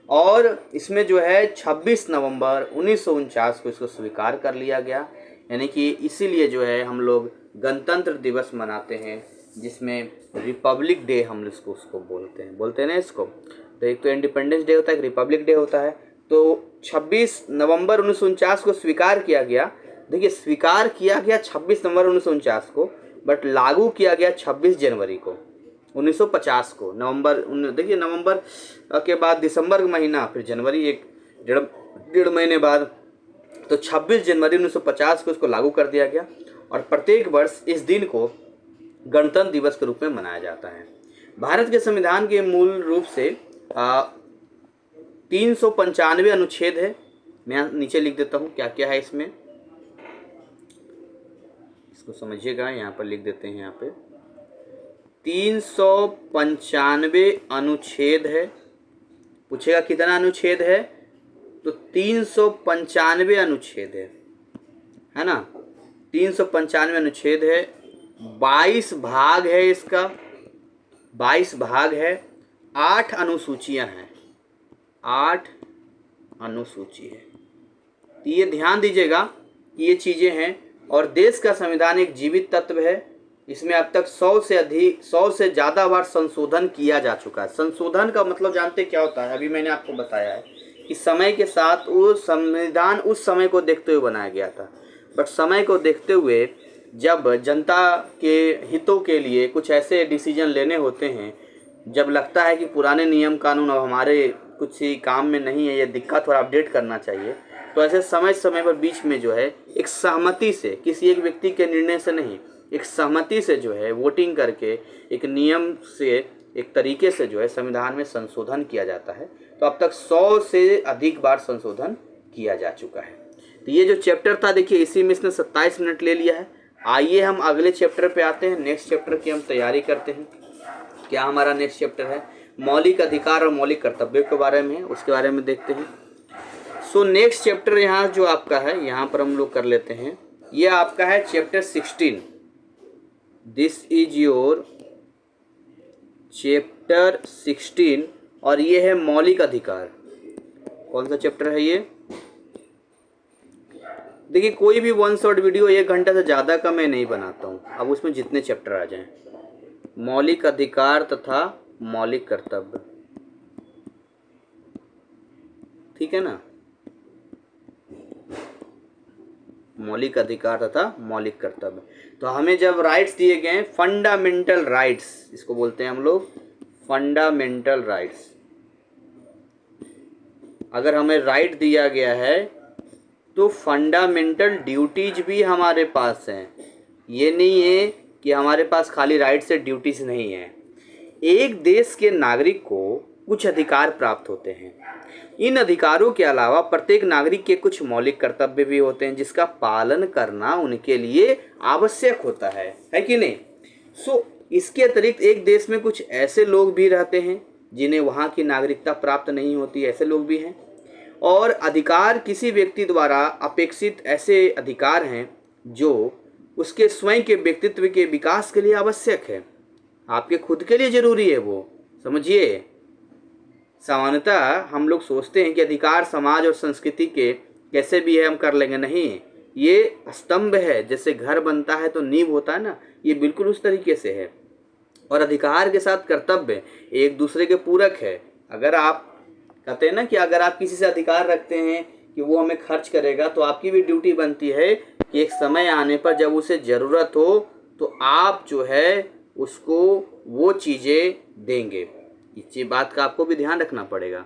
[SPEAKER 1] और इसमें जो है 26 नवंबर 1949 को इसको स्वीकार कर लिया गया। यानी कि इसीलिए जो है हम लोग गणतंत्र दिवस मनाते हैं, जिसमें रिपब्लिक डे हम इसको उसको बोलते हैं ना इसको। तो एक तो इंडिपेंडेंस डे होता है, एक रिपब्लिक डे होता है। तो 26 नवंबर 1949 को स्वीकार किया गया। देखिए, स्वीकार किया गया 26 नवंबर 1949 को, बट लागू किया गया 26 जनवरी को 1950 को। नवंबर, देखिए नवंबर के बाद दिसंबर का महीना, फिर जनवरी, एक डेढ़ महीने बाद, तो 26 जनवरी 1950 को इसको लागू कर दिया गया। और प्रत्येक वर्ष इस दिन को गणतंत्र दिवस के रूप में मनाया जाता है। भारत के संविधान के मूल रूप से 395 अनुच्छेद है। मैं नीचे लिख देता हूँ क्या क्या है इसमें, इसको समझिएगा। यहाँ पर लिख देते हैं, यहाँ पे 395 अनुच्छेद है। पूछेगा कितना अनुच्छेद है, तो 395 अनुच्छेद है ना। 395 अनुच्छेद है, 22 भाग है इसका, 22 भाग है, 8 अनुसूचियां हैं, 8 अनुसूची है। तो ये ध्यान दीजिएगा कि ये चीज़ें हैं। और देश का संविधान एक जीवित तत्व है। इसमें अब तक 100 से ज़्यादा बार संशोधन किया जा चुका है। संशोधन का मतलब जानते क्या होता है, अभी मैंने आपको बताया है कि समय के साथ वो संविधान उस समय को देखते हुए बनाया गया था। बट समय को देखते हुए जब जनता के हितों के लिए कुछ ऐसे डिसीजन लेने होते हैं, जब लगता है कि पुराने नियम कानून अब हमारे कुछ ही काम में नहीं है, ये दिक्कत थोड़ा अपडेट करना चाहिए, तो ऐसे समय समय पर बीच में जो है एक सहमति से, किसी एक व्यक्ति के निर्णय से नहीं, एक सहमति से जो है वोटिंग करके एक नियम से, एक तरीके से जो है संविधान में संशोधन किया जाता है। तो अब तक 100 से अधिक बार संशोधन किया जा चुका है। तो ये जो चैप्टर था, देखिए इसी में इसने 27 मिनट ले लिया है। आइए हम अगले चैप्टर पे आते हैं। नेक्स्ट चैप्टर की हम तैयारी करते हैं। क्या हमारा नेक्स्ट चैप्टर है, मौलिक अधिकार और मौलिक कर्तव्य के बारे में है, उसके बारे में देखते हैं। सो नेक्स्ट चैप्टर यहाँ जो आपका है, यहाँ पर हम लोग कर लेते हैं। ये आपका है chapter 16। This is your chapter 16 और ये है मौलिक अधिकार। कौन सा चैप्टर है ये? देखिए, कोई भी 1 शॉट वीडियो 1 घंटा से ज़्यादा का मैं नहीं बनाता हूँ। अब उसमें जितने चैप्टर आ जाएं, मौलिक अधिकार तथा मौलिक कर्तव्य, ठीक है ना। मौलिक अधिकार तथा मौलिक कर्तव्य। तो हमें जब राइट्स दिए गए हैं, फंडामेंटल राइट्स इसको बोलते हैं हम लोग, फंडामेंटल राइट्स। अगर हमें राइट दिया गया है तो फंडामेंटल ड्यूटीज भी हमारे पास हैं। ये नहीं है कि हमारे पास खाली राइट से ड्यूटीज नहीं है। एक देश के नागरिक को कुछ अधिकार प्राप्त होते हैं। इन अधिकारों के अलावा प्रत्येक नागरिक के कुछ मौलिक कर्तव्य भी होते हैं, जिसका पालन करना उनके लिए आवश्यक होता है कि नहीं। सो इसके अतिरिक्त एक देश में कुछ ऐसे लोग भी रहते हैं जिन्हें वहाँ की नागरिकता प्राप्त नहीं होती, ऐसे लोग भी हैं। और अधिकार किसी व्यक्ति द्वारा अपेक्षित ऐसे अधिकार हैं जो उसके स्वयं के व्यक्तित्व के विकास के लिए आवश्यक है, आपके खुद के लिए जरूरी है। वो समझिए, सामान्यतः हम लोग सोचते हैं कि अधिकार समाज और संस्कृति के कैसे भी है हम कर लेंगे, नहीं, ये स्तंभ है। जैसे घर बनता है तो नींव होता है ना, ये बिल्कुल उस तरीके से है। और अधिकार के साथ कर्तव्य एक दूसरे के पूरक है। अगर आप कहते हैं ना कि अगर आप किसी से अधिकार रखते हैं कि वो हमें खर्च करेगा, तो आपकी भी ड्यूटी बनती है कि एक समय आने पर जब उसे ज़रूरत हो तो आप जो है उसको वो चीज़ें देंगे। इस बात का आपको भी ध्यान रखना पड़ेगा।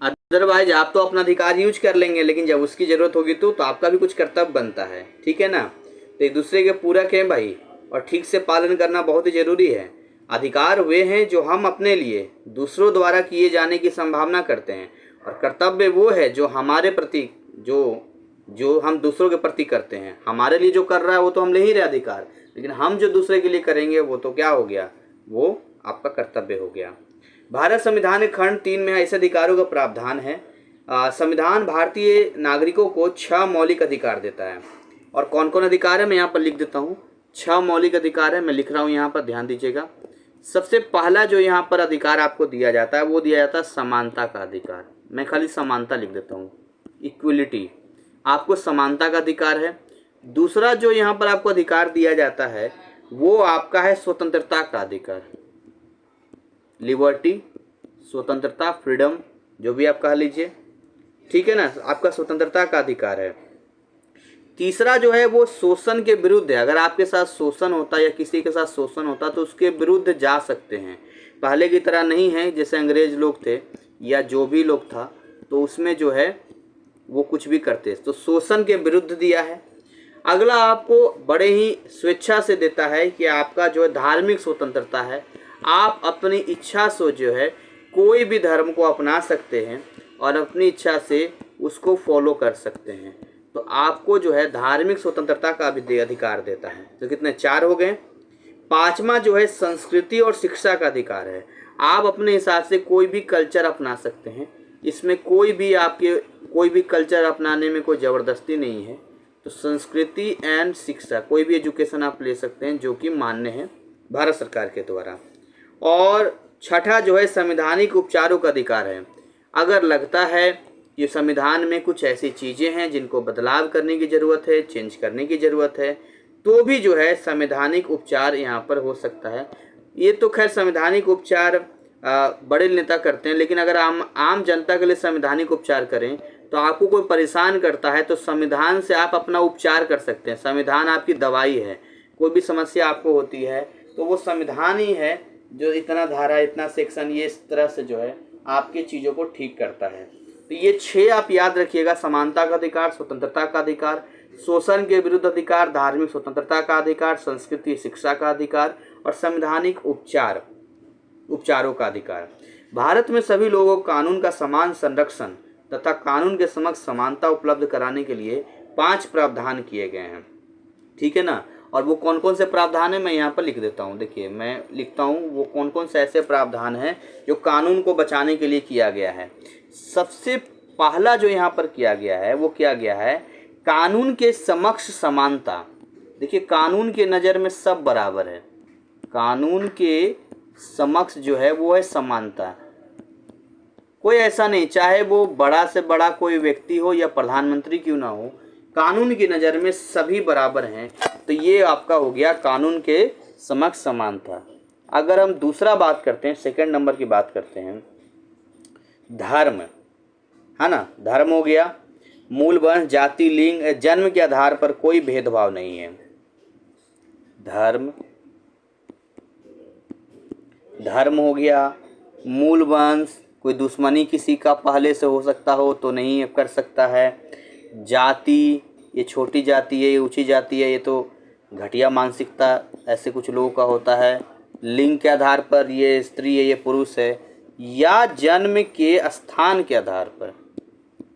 [SPEAKER 1] अदरवाइज आप तो अपना अधिकार यूज कर लेंगे, लेकिन जब उसकी ज़रूरत होगी तो आपका भी कुछ कर्तव्य बनता है, ठीक है ना। तो एक दूसरे के पूरक हैं भाई, और ठीक से पालन करना बहुत ही ज़रूरी है। अधिकार वे हैं जो हम अपने लिए दूसरों द्वारा किए जाने की संभावना करते हैं, और कर्तव्य वो है जो हमारे प्रति जो हम दूसरों के प्रति करते हैं। हमारे लिए जो कर रहा है वो तो हम ले ही रहे अधिकार, लेकिन हम जो दूसरे के लिए करेंगे वो तो क्या हो गया, वो आपका कर्तव्य हो गया। भारत संविधान के खंड 3 में ऐसे अधिकारों का प्रावधान है। संविधान भारतीय नागरिकों को 6 मौलिक अधिकार देता है। और कौन कौन अधिकार है मैं यहाँ पर लिख देता हूँ। 6 मौलिक अधिकार है, मैं लिख रहा हूँ यहाँ पर, ध्यान दीजिएगा। सबसे पहला जो यहाँ पर अधिकार आपको दिया जाता है वो दिया जाता है समानता का अधिकार। मैं खाली समानता लिख देता हूँ, इक्वलिटी, आपको समानता का अधिकार है। दूसरा जो यहाँ पर आपको अधिकार दिया जाता है वो आपका है स्वतंत्रता का अधिकार, लिबर्टी, स्वतंत्रता, फ्रीडम, जो भी आप कह लीजिए, ठीक है ना, आपका स्वतंत्रता का अधिकार है। तीसरा जो है वो शोषण के विरुद्ध है। अगर आपके साथ शोषण होता है या किसी के साथ शोषण होता तो उसके विरुद्ध जा सकते हैं। पहले की तरह नहीं है, जैसे अंग्रेज लोग थे या जो भी लोग था तो उसमें जो है वो कुछ भी करते, तो शोषण के विरुद्ध दिया है। अगला आपको बड़े ही स्वेच्छा से देता है कि आपका जो है धार्मिक स्वतंत्रता है। आप अपनी इच्छा से जो है कोई भी धर्म को अपना सकते हैं और अपनी इच्छा से उसको फॉलो कर सकते हैं। तो आपको जो है धार्मिक स्वतंत्रता का भी अधिकार देता है। तो कितने, 4 हो गए। 5वां जो है संस्कृति और शिक्षा का अधिकार है। आप अपने हिसाब से कोई भी कल्चर अपना सकते हैं, इसमें कोई भी कल्चर अपनाने में कोई ज़बरदस्ती नहीं है। तो संस्कृति एंड शिक्षा, कोई भी एजुकेशन आप ले सकते हैं जो कि मान्य है भारत सरकार के द्वारा। और 6ठा जो है संवैधानिक उपचारों का अधिकार है। अगर लगता है कि संविधान में कुछ ऐसी चीज़ें हैं जिनको बदलाव करने की ज़रूरत है, चेंज करने की ज़रूरत है, तो भी जो है संवैधानिक उपचार यहाँ पर हो सकता है। ये तो खैर संवैधानिक उपचार बड़े नेता करते हैं, लेकिन अगर आम जनता के लिए संवैधानिक उपचार करें तो आपको कोई परेशान करता है तो संविधान से आप अपना उपचार कर सकते हैं। संविधान आपकी दवाई है। कोई भी समस्या आपको होती है तो वो संविधान ही है जो इतना धारा, इतना सेक्शन, ये इस तरह से जो है आपकी चीज़ों को ठीक करता है। तो ये 6 आप याद रखिएगा, समानता का अधिकार, स्वतंत्रता का अधिकार, शोषण के विरुद्ध अधिकार, धार्मिक स्वतंत्रता का अधिकार, संस्कृति शिक्षा का अधिकार और संवैधानिक उपचारों का अधिकार। भारत में सभी लोगों को कानून का समान संरक्षण तथा कानून के समक्ष समानता उपलब्ध कराने के लिए 5 प्रावधान किए गए हैं, ठीक है ना। और वो कौन कौन से प्रावधान है मैं यहाँ पर लिख देता हूँ। देखिए मैं लिखता हूँ वो कौन कौन से ऐसे प्रावधान हैं जो कानून को बचाने के लिए किया गया है। सबसे पहला जो यहाँ पर किया गया है वो किया गया है कानून के समक्ष समानता। देखिए कानून के नज़र में सब बराबर है, कानून के समक्ष जो है वो है समानता। कोई ऐसा नहीं, चाहे वो बड़ा से बड़ा कोई व्यक्ति हो या प्रधानमंत्री क्यों ना हो, कानून की नज़र में सभी बराबर हैं। तो ये आपका हो गया कानून के समक्ष समानता। अगर हम दूसरा बात करते हैं, सेकंड नंबर की बात करते हैं, धर्म, है ना, धर्म हो गया। मूल वंश, जाति, लिंग, जन्म के आधार पर कोई भेदभाव नहीं है। धर्म हो गया, मूल वंश, कोई दुश्मनी किसी का पहले से हो सकता हो तो नहीं कर सकता है। जाति, ये छोटी जाति है, ये ऊंची जाति है, ये तो घटिया मानसिकता ऐसे कुछ लोगों का होता है। लिंग के आधार पर ये स्त्री है, ये पुरुष है। या जन्म के स्थान के आधार पर,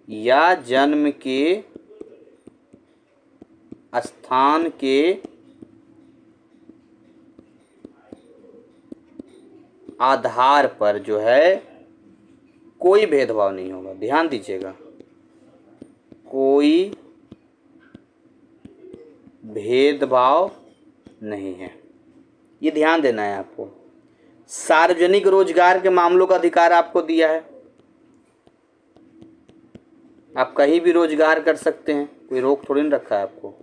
[SPEAKER 1] या जन्म के स्थान के आधार पर जो है कोई भेदभाव नहीं होगा। ध्यान दीजिएगा, कोई भेदभाव नहीं है, ये ध्यान देना है आपको। सार्वजनिक रोजगार के मामलों का अधिकार आपको दिया है। आप कहीं भी रोजगार कर सकते हैं, कोई रोक थोड़ी नहीं रखा है आपको।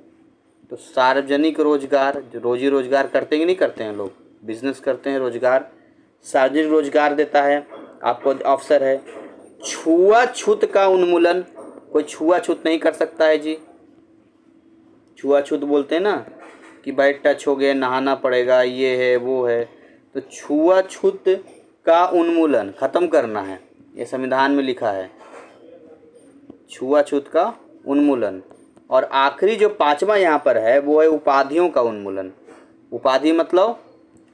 [SPEAKER 1] तो सार्वजनिक रोजगार, जो रोजी रोजगार करते हैं कि नहीं करते हैं लोग, बिजनेस करते हैं, रोजगार, सार्वजनिक रोजगार देता है आपको अवसर है। छुआछूत का उन्मूलन, कोई छुआछूत नहीं कर सकता है जी। छुआछूत बोलते हैं ना कि भाई टच हो गए नहाना पड़ेगा, ये है वो है। तो छुआछूत का उन्मूलन, खत्म करना है, ये संविधान में लिखा है, छुआछूत का उन्मूलन। और आखिरी जो 5वां यहाँ पर है वो है उपाधियों का उन्मूलन। उपाधि मतलब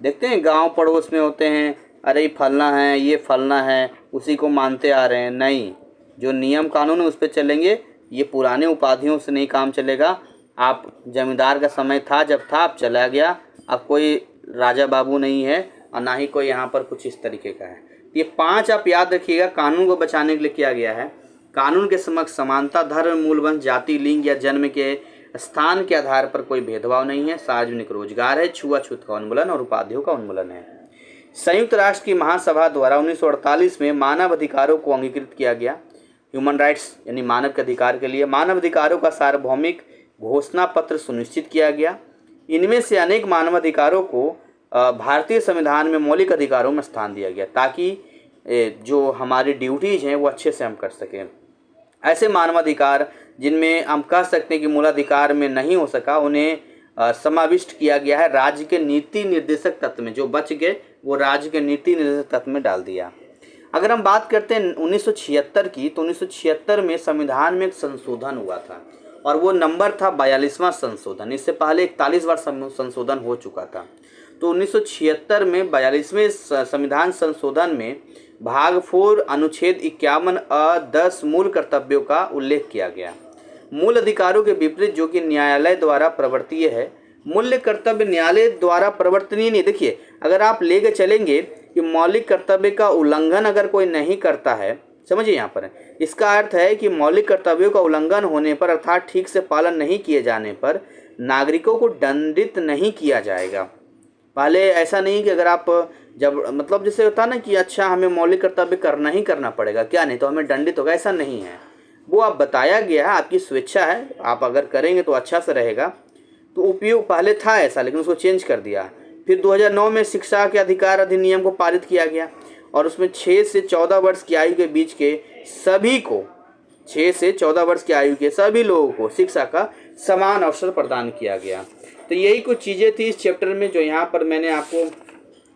[SPEAKER 1] देखते हैं गांव पड़ोस में होते हैं, अरे ये फलना है, ये फलना है, उसी को मानते आ रहे हैं। नहीं, जो नियम कानून है उस पर चलेंगे। ये पुराने उपाधियों से नहीं काम चलेगा। आप जमींदार का समय था जब था, अब चला गया, अब कोई राजा बाबू नहीं है और ना ही कोई यहाँ पर कुछ इस तरीके का है। ये 5 आप याद रखिएगा, कानून को बचाने के लिए किया गया है। कानून के समक्ष समानता, धर्म, मूल वंश, जाति, लिंग या जन्म के स्थान के आधार पर कोई भेदभाव नहीं है, सार्वजनिक रोजगार है, छुआछूत का उन्मूलन और उपाधियों का उन्मूलन है। संयुक्त राष्ट्र की महासभा द्वारा 1948 में मानव अधिकारों को अंगीकृत किया गया। ह्यूमन राइट्स यानी मानव के अधिकार के लिए मानव अधिकारों का सार्वभौमिक घोषणा पत्र सुनिश्चित किया गया। इनमें से अनेक मानवाधिकारों को भारतीय संविधान में मौलिक अधिकारों में स्थान दिया गया, ताकि जो हमारी ड्यूटीज़ हैं वो अच्छे से हम कर सकें। ऐसे मानवाधिकार जिनमें हम कह सकते हैं कि मूलाधिकार में नहीं हो सका, उन्हें समाविष्ट किया गया है राज्य के नीति निर्देशक तत्व में। जो बच गए वो राज्य के नीति निर्देशक तत्व में डाल दिया। अगर हम बात करते हैं 1976 की, तो 1976 में संविधान में एक संशोधन हुआ था और वो नंबर था 42वां संशोधन। इससे पहले 41 बार संशोधन हो चुका था। तो 1976 में 42वें संविधान संशोधन में भाग 4 अनुच्छेद 51(10) मूल कर्तव्यों का उल्लेख किया गया। मूल अधिकारों के विपरीत जो कि न्यायालय द्वारा प्रवर्तनीय है, मूल्य कर्तव्य न्यायालय द्वारा प्रवर्तनीय नहीं। देखिए, अगर आप लेके चलेंगे कि मौलिक कर्तव्य का उल्लंघन अगर कोई नहीं करता है, समझिए यहाँ पर इसका अर्थ है कि मौलिक कर्तव्यों का उल्लंघन होने पर अर्थात ठीक से पालन नहीं किए जाने पर नागरिकों को दंडित नहीं किया जाएगा। पहले ऐसा नहीं कि अगर आप जब मतलब जैसे होता ना कि अच्छा हमें मौलिक कर्तव्य करना ही करना पड़ेगा, क्या नहीं तो हमें दंडित होगा, ऐसा नहीं है। वो आप बताया गया है, आपकी स्वेच्छा है, आप अगर करेंगे तो अच्छा से रहेगा। तो उपयोग पहले था ऐसा, लेकिन उसको चेंज कर दिया। फिर 2009 में शिक्षा के अधिकार अधिनियम को पारित किया गया और उसमें 6 से 14 वर्ष की आयु के बीच के सभी को, 6 से 14 वर्ष की आयु के सभी लोगों को शिक्षा का समान अवसर प्रदान किया गया। तो यही कुछ चीज़ें थी इस चैप्टर में जो यहाँ पर मैंने आपको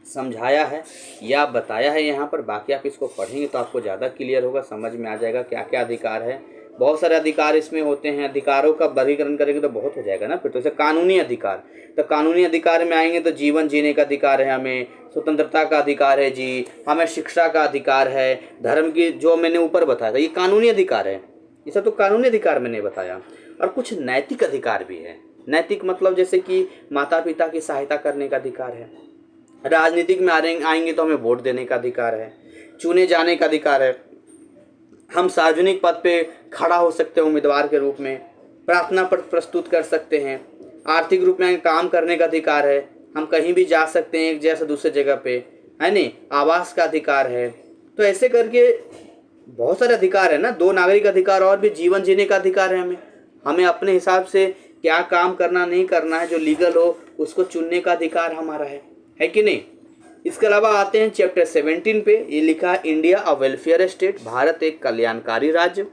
[SPEAKER 1] समझाया है या बताया है यहाँ पर। बाकी आप इसको पढ़ेंगे तो आपको ज़्यादा क्लियर होगा, समझ में आ जाएगा क्या क्या अधिकार है। बहुत सारे अधिकार इसमें होते हैं, अधिकारों का वर्गीकरण करेंगे तो बहुत हो जाएगा ना। फिर तो जैसे कानूनी अधिकार, तो कानूनी अधिकार में आएंगे तो जीवन जीने का अधिकार है, हमें स्वतंत्रता का अधिकार है जी, हमें शिक्षा का अधिकार है, धर्म की जो मैंने ऊपर बताया था ये कानूनी अधिकार है। ये सब तो कानूनी अधिकार मैंने बताया। और कुछ नैतिक अधिकार भी है। नैतिक मतलब जैसे कि माता पिता की सहायता करने का अधिकार है, राजनीतिक में आएंगे तो हमें वोट देने का अधिकार है, चुने जाने का अधिकार है, हम सार्वजनिक पद पे खड़ा हो सकते हैं उम्मीदवार के रूप में, प्रार्थना पत्र प्रस्तुत कर सकते हैं, आर्थिक रूप में काम करने का अधिकार है, हम कहीं भी जा सकते हैं एक जगह से दूसरे जगह पे, है नहीं, आवास का अधिकार है। तो ऐसे करके बहुत सारे अधिकार है ना। 2 नागरिक अधिकार और भी, जीवन जीने का अधिकार है, हमें अपने हिसाब से क्या काम करना नहीं करना है, जो लीगल हो उसको चुनने का अधिकार हमारा है कि नहीं। इसके अलावा आते हैं चैप्टर 17 पे। ये लिखा है इंडिया अ वेलफेयर स्टेट, भारत एक कल्याणकारी राज्य।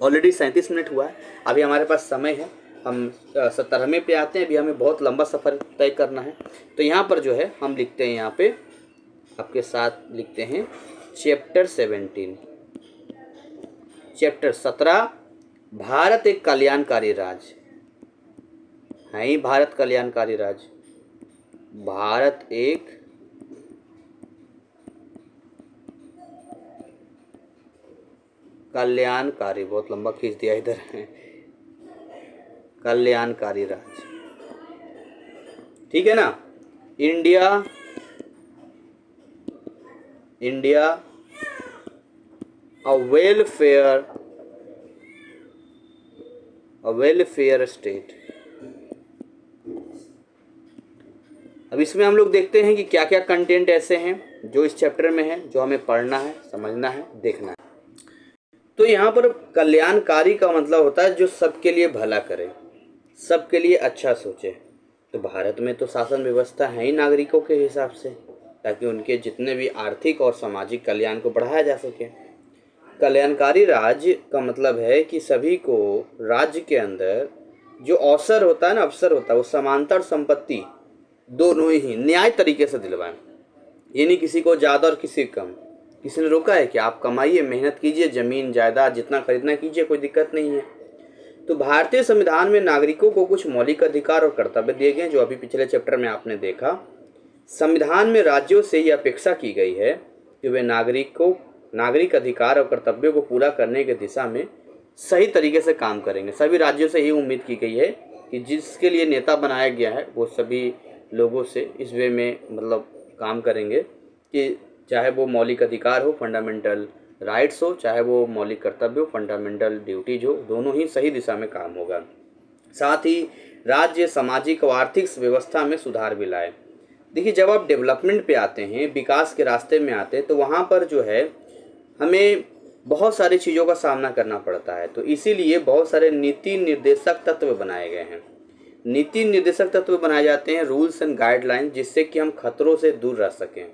[SPEAKER 1] ऑलरेडी 37 मिनट हुआ है, अभी हमारे पास समय है, हम 17वें पे आते हैं। अभी हमें बहुत लंबा सफ़र तय करना है। तो यहाँ पर जो है हम लिखते हैं, यहाँ पे आपके साथ लिखते हैं चैप्टर 17, चैप्टर 17 भारत एक कल्याणकारी राज्य है ही। भारत कल्याणकारी राज्य, भारत एक कल्याणकारी, बहुत लंबा खींच दिया इधर है, कल्याणकारी राज्य, ठीक है ना। इंडिया अ वेलफेयर स्टेट। अब इसमें हम लोग देखते हैं कि क्या क्या कंटेंट ऐसे हैं जो इस चैप्टर में है, जो हमें पढ़ना है, समझना है, देखना है। तो यहाँ पर कल्याणकारी का मतलब होता है जो सबके लिए भला करे, सबके लिए अच्छा सोचे। तो भारत में तो शासन व्यवस्था है ही नागरिकों के हिसाब से, ताकि उनके जितने भी आर्थिक और सामाजिक कल्याण को बढ़ाया जा सके। कल्याणकारी राज्य का मतलब है कि सभी को राज्य के अंदर जो अवसर होता है ना, अवसर होता है, वो समानता और संपत्ति दोनों ही न्याय तरीके से दिलवाएं। ये नहीं किसी को ज़्यादा और किसी को कम। किसी ने रोका है कि आप कमाइए, मेहनत कीजिए, ज़मीन जायदाद जितना खरीदना कीजिए, कोई दिक्कत नहीं है। तो भारतीय संविधान में नागरिकों को कुछ मौलिक अधिकार और कर्तव्य दिए गए, जो अभी पिछले चैप्टर में आपने देखा। संविधान में राज्यों से यह अपेक्षा की गई है कि वे नागरिक अधिकार और कर्तव्यों को पूरा करने की दिशा में सही तरीके से काम करेंगे। सभी राज्यों से ये उम्मीद की गई है कि जिसके लिए नेता बनाया गया है वो सभी लोगों से इस वे में मतलब काम करेंगे कि चाहे वो मौलिक अधिकार हो, फंडामेंटल राइट्स हो, चाहे वो मौलिक कर्तव्य हो, फंडामेंटल ड्यूटीज हो, दोनों ही सही दिशा में काम होगा। साथ ही राज्य सामाजिक और आर्थिक व्यवस्था में सुधार भी लाए। देखिए, जब आप डेवलपमेंट पे आते हैं, विकास के रास्ते में आते हैं, तो वहाँ पर जो है हमें बहुत सारी चीज़ों का सामना करना पड़ता है। तो इसीलिए बहुत सारे नीति निर्देशक तत्व बनाए गए हैं। नीति निर्देशक तत्व बनाए जाते हैं, रूल्स एंड गाइडलाइन, जिससे कि हम खतरों से दूर रह सकें।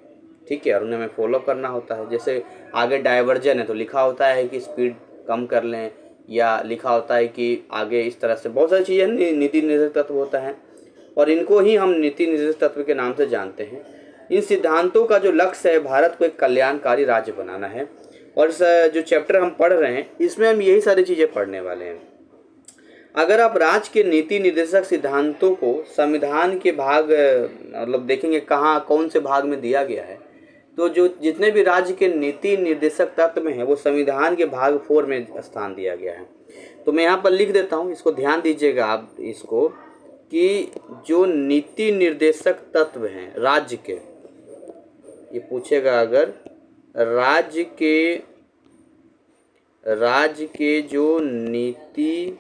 [SPEAKER 1] ठीक है, और उन्हें हमें फॉलो करना होता है। जैसे आगे डाइवर्जन है तो लिखा होता है कि स्पीड कम कर लें, या लिखा होता है कि आगे इस तरह से बहुत सारी चीज़ें नीति निर्देशक तत्व होता है, और इनको ही हम नीति निर्देशक तत्व के नाम से जानते हैं। इन सिद्धांतों का जो लक्ष्य है, भारत को एक कल्याणकारी राज्य बनाना है। और इस जो चैप्टर हम पढ़ रहे हैं, इसमें हम यही सारी चीज़ें पढ़ने वाले हैं। अगर आप राज्य के नीति निर्देशक सिद्धांतों को संविधान के भाग मतलब देखेंगे कहाँ कौन से भाग में दिया गया है, तो जो जितने भी राज्य के नीति निर्देशक तत्व में है वो संविधान के भाग 4 में स्थान दिया गया है। तो मैं यहाँ पर लिख देता हूँ, इसको ध्यान दीजिएगा आप इसको, कि जो नीति निर्देशक तत्व हैं राज्य के, ये पूछेगा अगर राज्य के जो नीति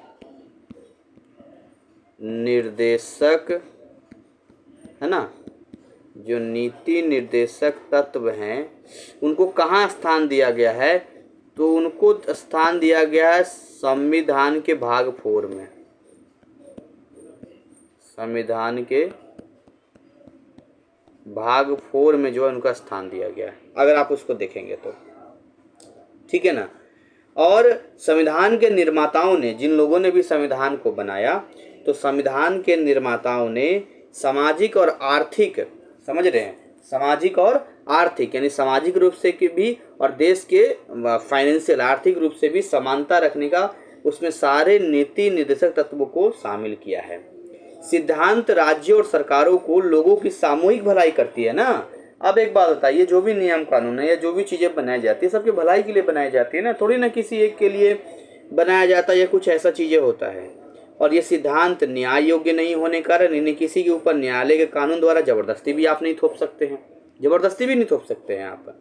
[SPEAKER 1] निर्देशक है ना, जो नीति निर्देशक तत्व हैं उनको कहाँ स्थान दिया गया है, तो उनको स्थान दिया गया है संविधान के भाग 4 में। संविधान के भाग 4 में जो है उनका स्थान दिया गया है, अगर आप उसको देखेंगे तो। ठीक है ना। और संविधान के निर्माताओं ने, जिन लोगों ने भी संविधान को बनाया, तो संविधान के निर्माताओं ने सामाजिक और आर्थिक, समझ रहे हैं, सामाजिक और आर्थिक, यानी सामाजिक रूप से के भी और देश के फाइनेंशियल आर्थिक रूप से भी समानता रखने का उसमें सारे नीति निर्देशक तत्वों को शामिल किया है। सिद्धांत राज्यों और सरकारों को लोगों की सामूहिक भलाई करती है ना। अब एक बात बताइए, जो भी नियम कानून है या जो भी चीज़ें बनाई जाती है सबके भलाई के लिए बनाई जाती है ना, थोड़ी ना किसी एक के लिए बनाया जाता है या कुछ ऐसा चीज़ें होता है। और ये सिद्धांत न्याय योग्य नहीं होने के कारण इन्हें किसी के ऊपर न्यायालय के कानून द्वारा ज़बरदस्ती भी आप नहीं थोप सकते हैं, ज़बरदस्ती भी नहीं थोप सकते हैं आप।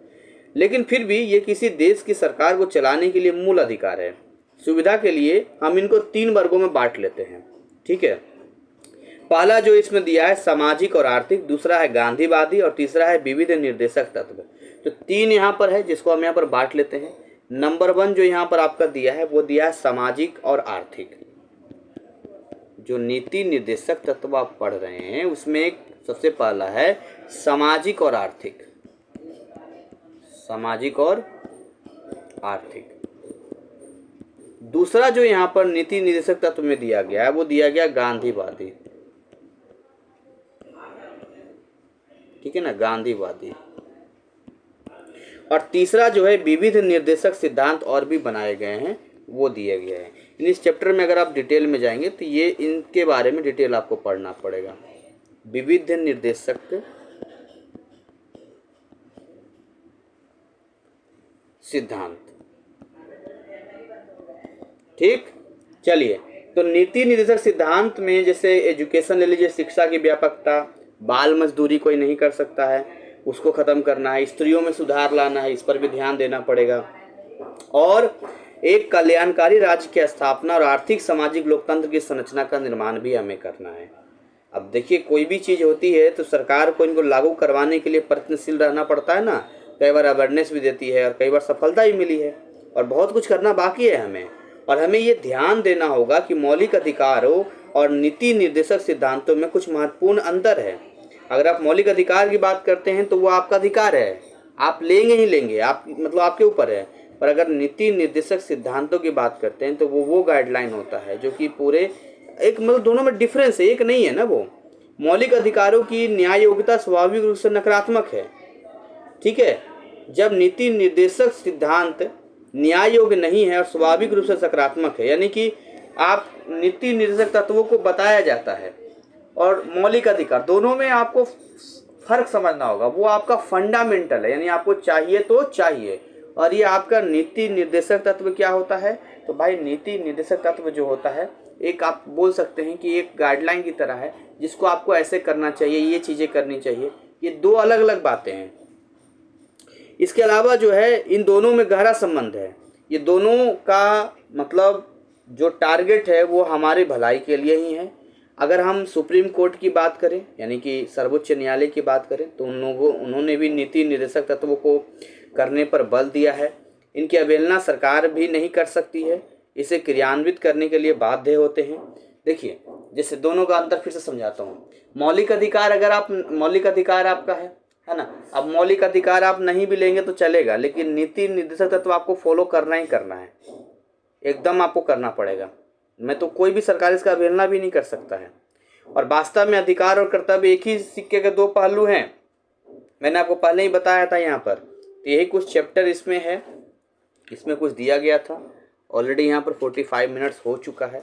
[SPEAKER 1] लेकिन फिर भी ये किसी देश की सरकार को चलाने के लिए मूल अधिकार है। सुविधा के लिए हम इनको 3 वर्गों में बांट लेते हैं। ठीक है, पहला जो इसमें दिया है सामाजिक और आर्थिक, दूसरा है गांधीवादी, और तीसरा है विविध निर्देशक तत्व। तो 3 यहाँ पर है जिसको हम यहाँ पर बांट लेते हैं। नंबर 1 जो यहाँ पर आपका दिया है वो दिया है सामाजिक और आर्थिक। जो नीति निर्देशक तत्व आप पढ़ रहे हैं उसमें एक सबसे पहला है सामाजिक और आर्थिक, सामाजिक और आर्थिक। दूसरा जो यहाँ पर नीति निर्देशक तत्व में दिया गया है वो दिया गया गांधीवादी। ठीक है ना, गांधीवादी। और तीसरा जो है विविध निर्देशक सिद्धांत और भी बनाए गए हैं वो दिए गए हैं। इस चैप्टर में अगर आप डिटेल में जाएंगे तो ये इनके बारे में डिटेल आपको पढ़ना पड़ेगा। विविध निर्देशक सिद्धांत। ठीक, चलिए, तो नीति निर्देशक सिद्धांत में जैसे एजुकेशन ले लीजिए, शिक्षा की व्यापकता, बाल मजदूरी कोई नहीं कर सकता है उसको ख़त्म करना है, स्त्रियों में सुधार लाना है, इस पर भी ध्यान देना पड़ेगा, और एक कल्याणकारी राज्य की स्थापना और आर्थिक सामाजिक लोकतंत्र की संरचना का निर्माण भी हमें करना है। अब देखिए, कोई भी चीज़ होती है तो सरकार को इनको लागू करवाने के लिए प्रयत्नशील रहना पड़ता है ना। कई बार अवेयरनेस भी देती है और कई बार सफलता भी मिली है, और बहुत कुछ करना बाकी है हमें। और हमें ये ध्यान देना होगा कि मौलिक अधिकारों और नीति निर्देशक सिद्धांतों में कुछ महत्वपूर्ण अंतर है। अगर आप मौलिक अधिकार की बात करते हैं तो वो आपका अधिकार है, आप लेंगे ही लेंगे, आप मतलब आपके ऊपर है। पर अगर नीति निर्देशक सिद्धांतों की बात करते हैं तो वो गाइडलाइन होता है जो कि पूरे एक मतलब दोनों में डिफरेंस है, एक नहीं है ना। वो मौलिक अधिकारों की न्याय योग्यता स्वाभाविक रूप से नकारात्मक है। ठीक है, जब नीति निर्देशक सिद्धांत न्याय योग्य नहीं है और स्वाभाविक रूप से सकारात्मक है, यानी कि आप नीति निर्देशक तत्वों को बताया जाता है और मौलिक अधिकार, दोनों में आपको फर्क समझना होगा। वो आपका फंडामेंटल है, यानी आपको चाहिए तो चाहिए, और ये आपका नीति निर्देशक तत्व क्या होता है। तो भाई नीति निर्देशक तत्व जो होता है एक आप बोल सकते हैं कि एक गाइडलाइन की तरह है जिसको आपको ऐसे करना चाहिए, ये चीज़ें करनी चाहिए। ये 2 अलग अलग बातें हैं। इसके अलावा जो है इन दोनों में गहरा संबंध है। ये दोनों का मतलब जो टारगेट है वो हमारी भलाई के लिए ही है। अगर हम सुप्रीम कोर्ट की बात करें यानी कि सर्वोच्च न्यायालय की बात करें तो उन्होंने भी नीति निर्देशक तत्वों को करने पर बल दिया है। इनकी अवहेलना सरकार भी नहीं कर सकती है, इसे क्रियान्वित करने के लिए बाध्य होते हैं। देखिए जैसे दोनों का अंतर फिर से समझाता हूँ। मौलिक अधिकार मौलिक अधिकार आपका है ना। अब मौलिक अधिकार आप नहीं भी लेंगे तो चलेगा, लेकिन नीति निर्देशक तत्व आपको फॉलो करना ही करना है, एकदम आपको करना पड़ेगा। मैं तो कोई भी सरकार इसका अवहेलना भी नहीं कर सकता है। और वास्तव में अधिकार और कर्तव्य एक ही सिक्के के दो पहलू हैं, मैंने आपको पहले ही बताया था यहाँ पर। तो यही कुछ चैप्टर इसमें है, इसमें कुछ दिया गया था। ऑलरेडी यहाँ पर 45 मिनट्स हो चुका है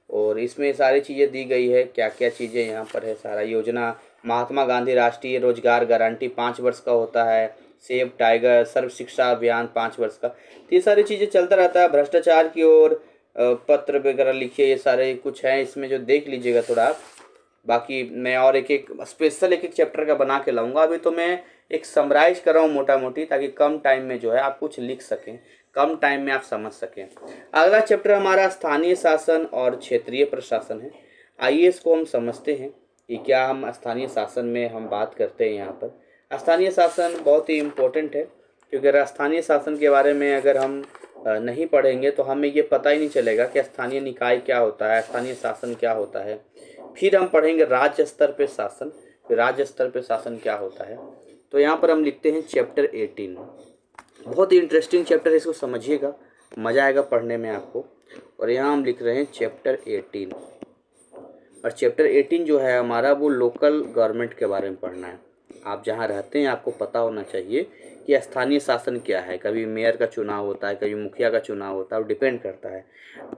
[SPEAKER 1] और इसमें सारी चीज़ें दी गई है, क्या क्या चीज़ें यहाँ पर है। सारा योजना महात्मा गांधी राष्ट्रीय रोजगार गारंटी 5 वर्ष का होता है, सेव टाइगर सर्व शिक्षा अभियान 5 वर्ष का। तो ये सारी चीज़ें चलता रहता है। भ्रष्टाचार की ओर पत्र वगैरह लिखिए, ये सारे कुछ हैं इसमें जो देख लीजिएगा थोड़ा आप। बाकी मैं और एक स्पेशल एक चैप्टर का बना के लाऊंगा। अभी तो मैं एक समराइज कर रहा हूँ मोटा मोटी, ताकि कम टाइम में जो है आप कुछ लिख सकें, कम टाइम में आप समझ सकें। अगला चैप्टर हमारा स्थानीय शासन और क्षेत्रीय प्रशासन है। आइए इसको हम समझते हैं कि क्या हम स्थानीय शासन में हम बात करते हैं। यहाँ पर स्थानीय शासन बहुत ही इम्पोर्टेंट है, क्योंकि अगर स्थानीय शासन के बारे में अगर हम नहीं पढ़ेंगे तो हमें ये पता ही नहीं चलेगा कि स्थानीय निकाय क्या होता है, स्थानीय शासन क्या होता है। फिर हम पढ़ेंगे राज्य स्तर पे शासन, फिर राज्य स्तर पे शासन क्या होता है। तो यहाँ पर हम लिखते हैं चैप्टर 18। बहुत ही इंटरेस्टिंग चैप्टर है, इसको समझिएगा, मज़ा आएगा पढ़ने में आपको। और यहाँ हम लिख रहे हैं चैप्टर 18। और चैप्टर 18 जो है हमारा वो लोकल गवर्नमेंट के बारे में पढ़ना है। आप जहाँ रहते हैं आपको पता होना चाहिए कि स्थानीय शासन क्या है। कभी मेयर का चुनाव होता है, कभी मुखिया का चुनाव होता है, वो डिपेंड करता है।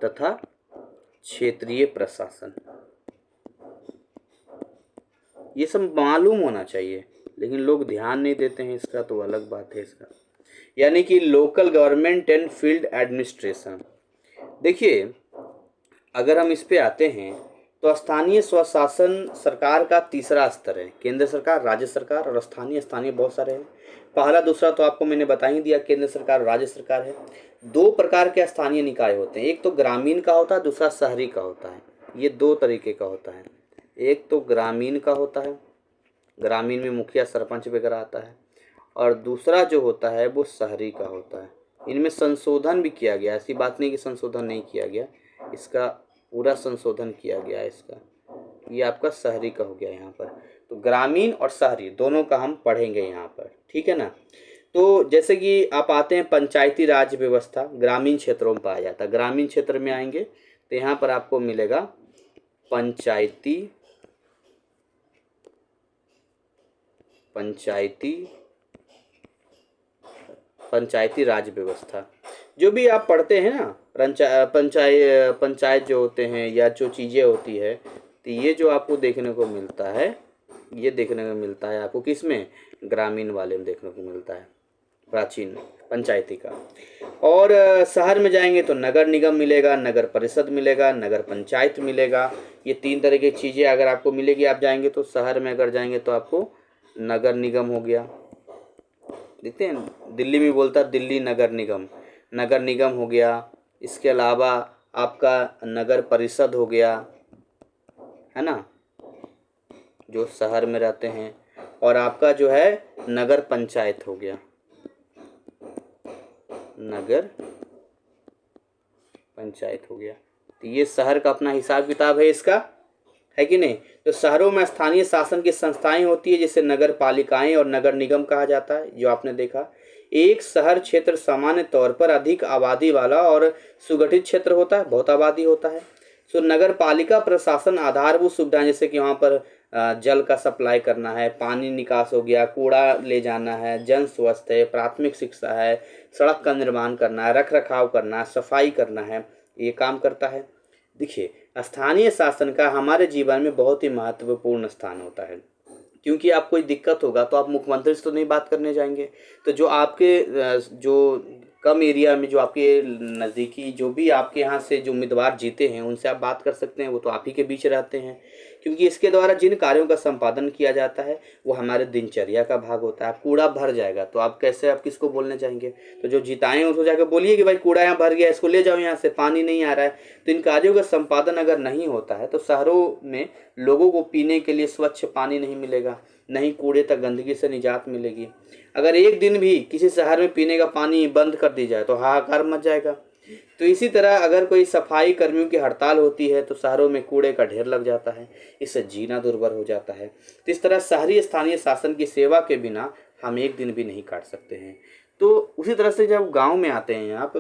[SPEAKER 1] तथा क्षेत्रीय प्रशासन, ये सब मालूम होना चाहिए, लेकिन लोग ध्यान नहीं देते हैं इसका, तो अलग बात है इसका। यानी कि local government and field administration. देखिए अगर हम इस पे आते हैं तो स्थानीय स्वशासन सरकार का तीसरा स्तर है। केंद्र सरकार, राज्य सरकार और स्थानीय बहुत सारे हैं। पहला दूसरा तो आपको मैंने बता ही दिया, केंद्र सरकार और राज्य सरकार है। दो प्रकार के स्थानीय निकाय होते हैं, एक तो ग्रामीण का होता है, दूसरा शहरी का होता है। ये दो तरीके का होता है। एक तो ग्रामीण का होता है, ग्रामीण में मुखिया सरपंच वगैरह आता है, और दूसरा जो होता है वो शहरी का होता है। इनमें संशोधन भी किया गया, ऐसी बात नहीं कि संशोधन नहीं किया गया, इसका पूरा संशोधन किया गया है इसका। ये आपका शहरी का हो गया यहाँ पर। तो ग्रामीण और शहरी दोनों का हम पढ़ेंगे यहाँ पर, ठीक है ना। तो जैसे कि आप आते हैं पंचायती राज व्यवस्था, ग्रामीण क्षेत्रों में पाया जाता है। ग्रामीण क्षेत्र में आएंगे तो यहाँ पर आपको मिलेगा पंचायती राज व्यवस्था। जो भी आप पढ़ते हैं ना, पंचायत जो होते हैं या जो चीज़ें होती है, तो ये जो आपको देखने को मिलता है, ये देखने को मिलता है आपको किसमें, ग्रामीण वाले में देखने को मिलता है, प्राचीन पंचायती का। और शहर में जाएंगे तो नगर निगम मिलेगा, नगर परिषद मिलेगा, नगर पंचायत मिलेगा। ये तीन तरह की चीज़ें अगर आपको मिलेगी आप जाएंगे तो। शहर में अगर जाएंगे तो आपको नगर निगम हो गया, देखते हैं दिल्ली में बोलता है दिल्ली नगर निगम हो गया। इसके अलावा आपका नगर परिषद हो गया, है ना, जो शहर में रहते हैं। और आपका जो है नगर पंचायत हो गया, नगर पंचायत हो गया। तो ये शहर का अपना हिसाब किताब है इसका, है कि नहीं। तो शहरों में स्थानीय शासन की संस्थाएं होती है, जिसे नगर पालिकाएं और नगर निगम कहा जाता है, जो आपने देखा। एक शहर क्षेत्र सामान्य तौर पर अधिक आबादी वाला और सुगठित क्षेत्र होता है, बहुत आबादी होता है। सो नगर पालिका प्रशासन आधारभूत सुविधाएं, जैसे कि वहाँ पर जल का सप्लाई करना है, पानी निकास हो गया, कूड़ा ले जाना है, जन स्वास्थ्य है, प्राथमिक शिक्षा है, सड़क का निर्माण करना है, रख रखाव करना है, सफाई करना है, ये काम करता है। देखिए स्थानीय शासन का हमारे जीवन में बहुत ही महत्वपूर्ण स्थान होता है, क्योंकि आपको कोई दिक्कत होगा तो आप मुख्यमंत्री से तो नहीं बात करने जाएंगे। तो जो आपके जो कम एरिया में जो आपके नज़दीकी जो भी आपके यहाँ से जो उम्मीदवार जीते हैं उनसे आप बात कर सकते हैं, वो तो आप ही के बीच रहते हैं। क्योंकि इसके द्वारा जिन कार्यों का संपादन किया जाता है वो हमारे दिनचर्या का भाग होता है। कूड़ा भर जाएगा तो आप कैसे, आप किसको बोलने जाएंगे? तो जो जिताए हैं उसको जाकर बोलिए कि भाई कूड़ा यहाँ भर गया, इसको ले जाओ, यहाँ से पानी नहीं आ रहा है। तो इन कार्यों का संपादन अगर नहीं होता है तो शहरों में लोगों को पीने के लिए स्वच्छ पानी नहीं मिलेगा, नहीं कूड़े तक गंदगी से निजात मिलेगी। अगर एक दिन भी किसी शहर में पीने का पानी बंद कर दी जाए तो हाहाकार मच जाएगा। तो इसी तरह अगर कोई सफाई कर्मियों की हड़ताल होती है तो शहरों में कूड़े का ढेर लग जाता है, इससे जीना दुर्भर हो जाता है। तो इस तरह शहरी स्थानीय शासन की सेवा के बिना हम एक दिन भी नहीं काट सकते हैं। तो उसी तरह से जब गांव में आते हैं आप,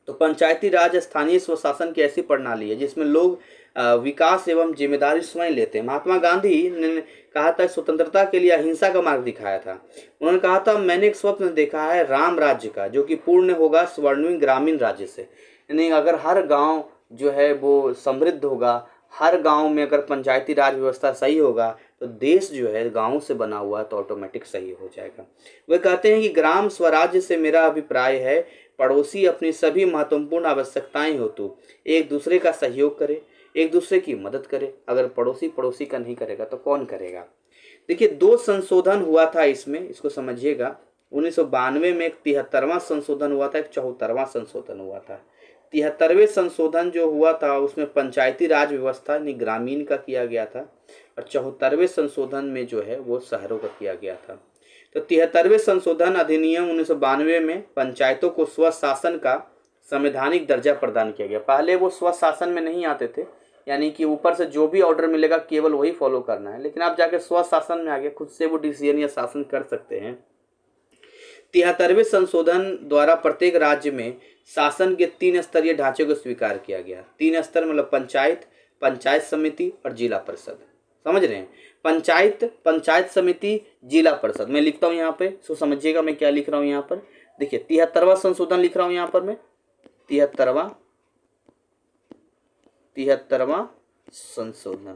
[SPEAKER 1] तो पंचायती राज स्थानीय स्वशासन की ऐसी प्रणाली है जिसमें लोग विकास एवं जिम्मेदारी स्वयं लेते हैं। महात्मा गांधी ने कहा था स्वतंत्रता के लिए अहिंसा का मार्ग दिखाया था। उन्होंने कहा था मैंने एक स्वप्न देखा है राम राज्य का जो कि पूर्ण होगा स्वर्णिम ग्रामीण राज्य से। यानी अगर हर गांव जो है वो समृद्ध होगा, हर गांव में अगर पंचायती राज व्यवस्था सही होगा तो देश जो है गांव से बना हुआ है तो ऑटोमेटिक सही हो जाएगा। वे कहते हैं कि ग्राम स्वराज्य से मेरा अभिप्राय है पड़ोसी अपनी सभी महत्वपूर्ण आवश्यकताएं हेतु एक दूसरे का सहयोग करे, एक दूसरे की मदद करे। अगर पड़ोसी पड़ोसी का नहीं करेगा तो कौन करेगा? देखिए 2 संशोधन हुआ था इसमें, इसको समझिएगा। 1992 में एक 73वां संशोधन हुआ था, एक 74वां संशोधन हुआ था। 73वें संशोधन जो हुआ था उसमें पंचायती राज व्यवस्था यानी ग्रामीण का किया गया था, और 74वें संशोधन में जो है वो शहरों का किया गया था। तो 73वें संशोधन अधिनियम 1992 में पंचायतों को स्वशासन का संवैधानिक दर्जा प्रदान किया गया। पहले वो स्वशासन में नहीं आते थे, यानी कि ऊपर से जो भी ऑर्डर मिलेगा केवल वही फॉलो करना है, लेकिन आप जाके स्वशासन में आ गए, खुद से वो डिसीजन या शासन कर सकते हैं। 73वें संशोधन द्वारा प्रत्येक राज्य में शासन के 3 स्तरीय ढांचे को स्वीकार किया गया। 3 स्तर मतलब पंचायत, पंचायत समिति और जिला परिषद। समझ रहे हैं? पंचायत, पंचायत समिति, जिला परिषद। मैं लिखता हूँ यहाँ पे, सो समझिएगा मैं क्या लिख रहा हूँ यहाँ पर। देखिए 73वां संशोधन लिख रहा हूँ यहाँ पर मैं, 73वां संशोधन।